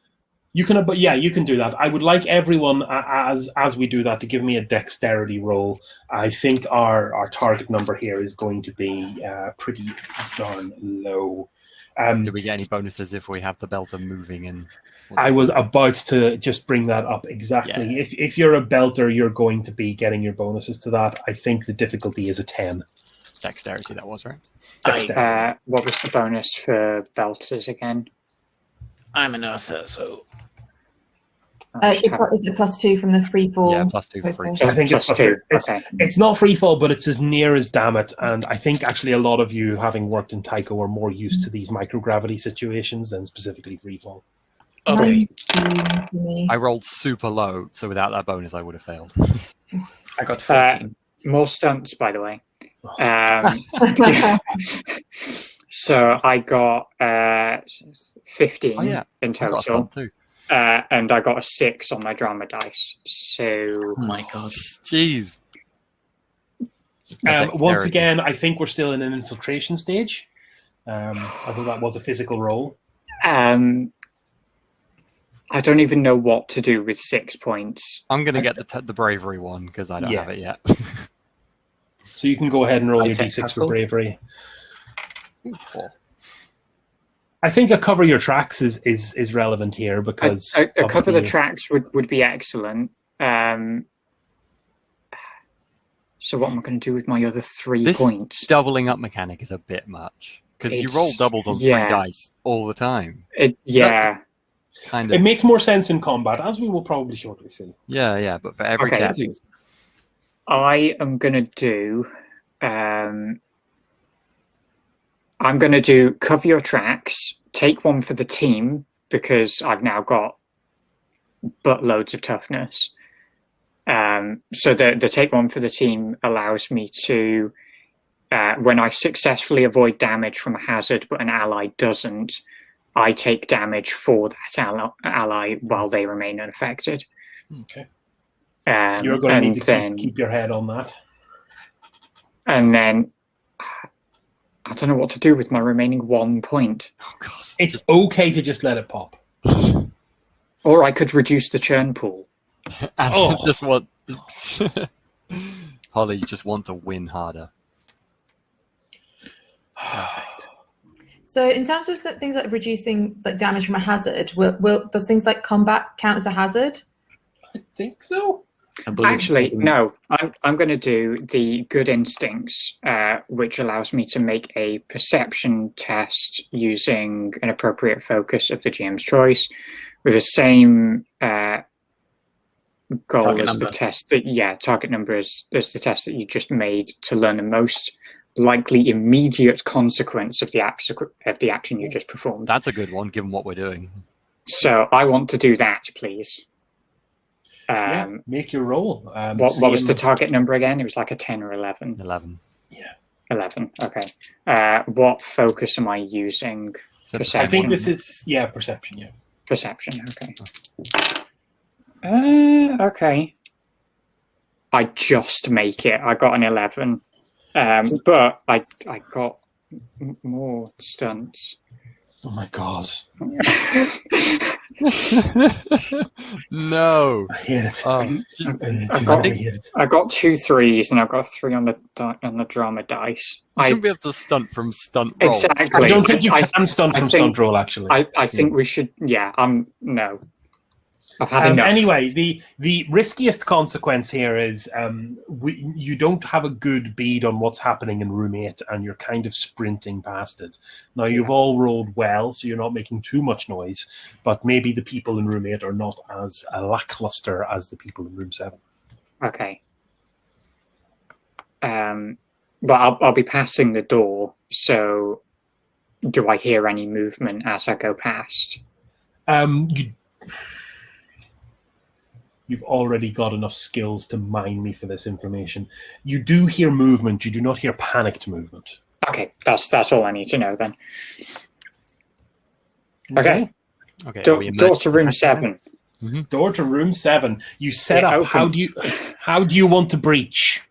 You can, but yeah, you can do that. I would like everyone, as we do that, to give me a dexterity roll. I think our target number here is going to be pretty darn low. Do we get any bonuses if we have the belter moving in? I was about to just bring that up exactly. Yeah. If you're a belter, you're going to be getting your bonuses to that. I think the difficulty is a 10. Dexterity, that was, right? Dexterity. What was the bonus for belters again? I'm an Ursa, so Is it +2 from the free fall? Yeah, +2 for free. I think it's +2. okay. It's not free fall, but it's as near as damn it. And I think actually a lot of you, having worked in Taiko, are more used to these microgravity situations than specifically free fall. okay. 19 for me. I rolled super low, so without that bonus, I would have failed. I got 14. More stunts, by the way. So I got 15 Oh, yeah. in I got a total. stunt too. And I got a 6 on my drama dice. So Oh my god. Jeez. Once again, I think we're still in an infiltration stage. Although that was a physical roll. I don't even know what to do with 6 points. I'm going to get the bravery one because I don't have it yet. So you can go ahead and roll your High-tech d6 for castle. bravery. Ooh, 4. I think a cover your tracks is relevant here because A cover obviously the tracks would be excellent. So what am I going to do with my other 3 This points? doubling up mechanic is a bit much because you It's- roll doubles on 3 yeah. dice all the time. Yeah. Kind it of. makes more sense in combat, as we will probably shortly see. Yeah, but for every Okay. check, I am going to do... I'm going to do cover your tracks, take 1 for the team, because I've now got buttloads of toughness. So the take 1 for the team allows me to, when I successfully avoid damage from a hazard but an ally doesn't, I take damage for that ally while they remain unaffected. Okay. You're going to need to keep your head on that. And then I don't know what to do with my remaining 1 point. oh god, It's okay to just let it pop. Or I could reduce the churn pool. and just want Holly, you just want to win harder. Perfect. So in terms of things like reducing like damage from a hazard, does things like combat count as a hazard? I think so. Actually, no. I'm going to do the good instincts, which allows me to make a perception test using an appropriate focus of the GM's choice, with the same goal Target as the number. test that target number as the test that you just made to learn the most likely immediate consequence of the action you just performed. That's a good one, given what we're doing. So I want to do that, please. Make your roll. What was the target number again? It was like a 10 or 11. 11. 11. Okay. What focus am I using? So Perception. I think this is perception. Yeah. Perception. Okay. Okay. I just make it. I got an 11, but I got more stunts. Oh my god. No. I hate it. I got 2 3s and I've got 3 on the drama dice. You shouldn't be able to stunt from stunt roll. Exactly. I don't think you can stunt from stunt roll, actually. I think we should. Yeah. No. I've had enough. Anyway, the riskiest consequence here is you don't have a good bead on what's happening in room 8, and you're kind of sprinting past it. Now, you've all rolled well, so you're not making too much noise, but maybe the people in room 8 are not as lackluster as the people in room 7. Okay. But I'll be passing the door, so do I hear any movement as I go past? You've already got enough skills to mine me for this information. You do hear movement. You do not hear panicked movement. Okay, that's all I need to know then. Okay. Okay. Door to room 7. Door to room 7. You set up. It How do you want to breach?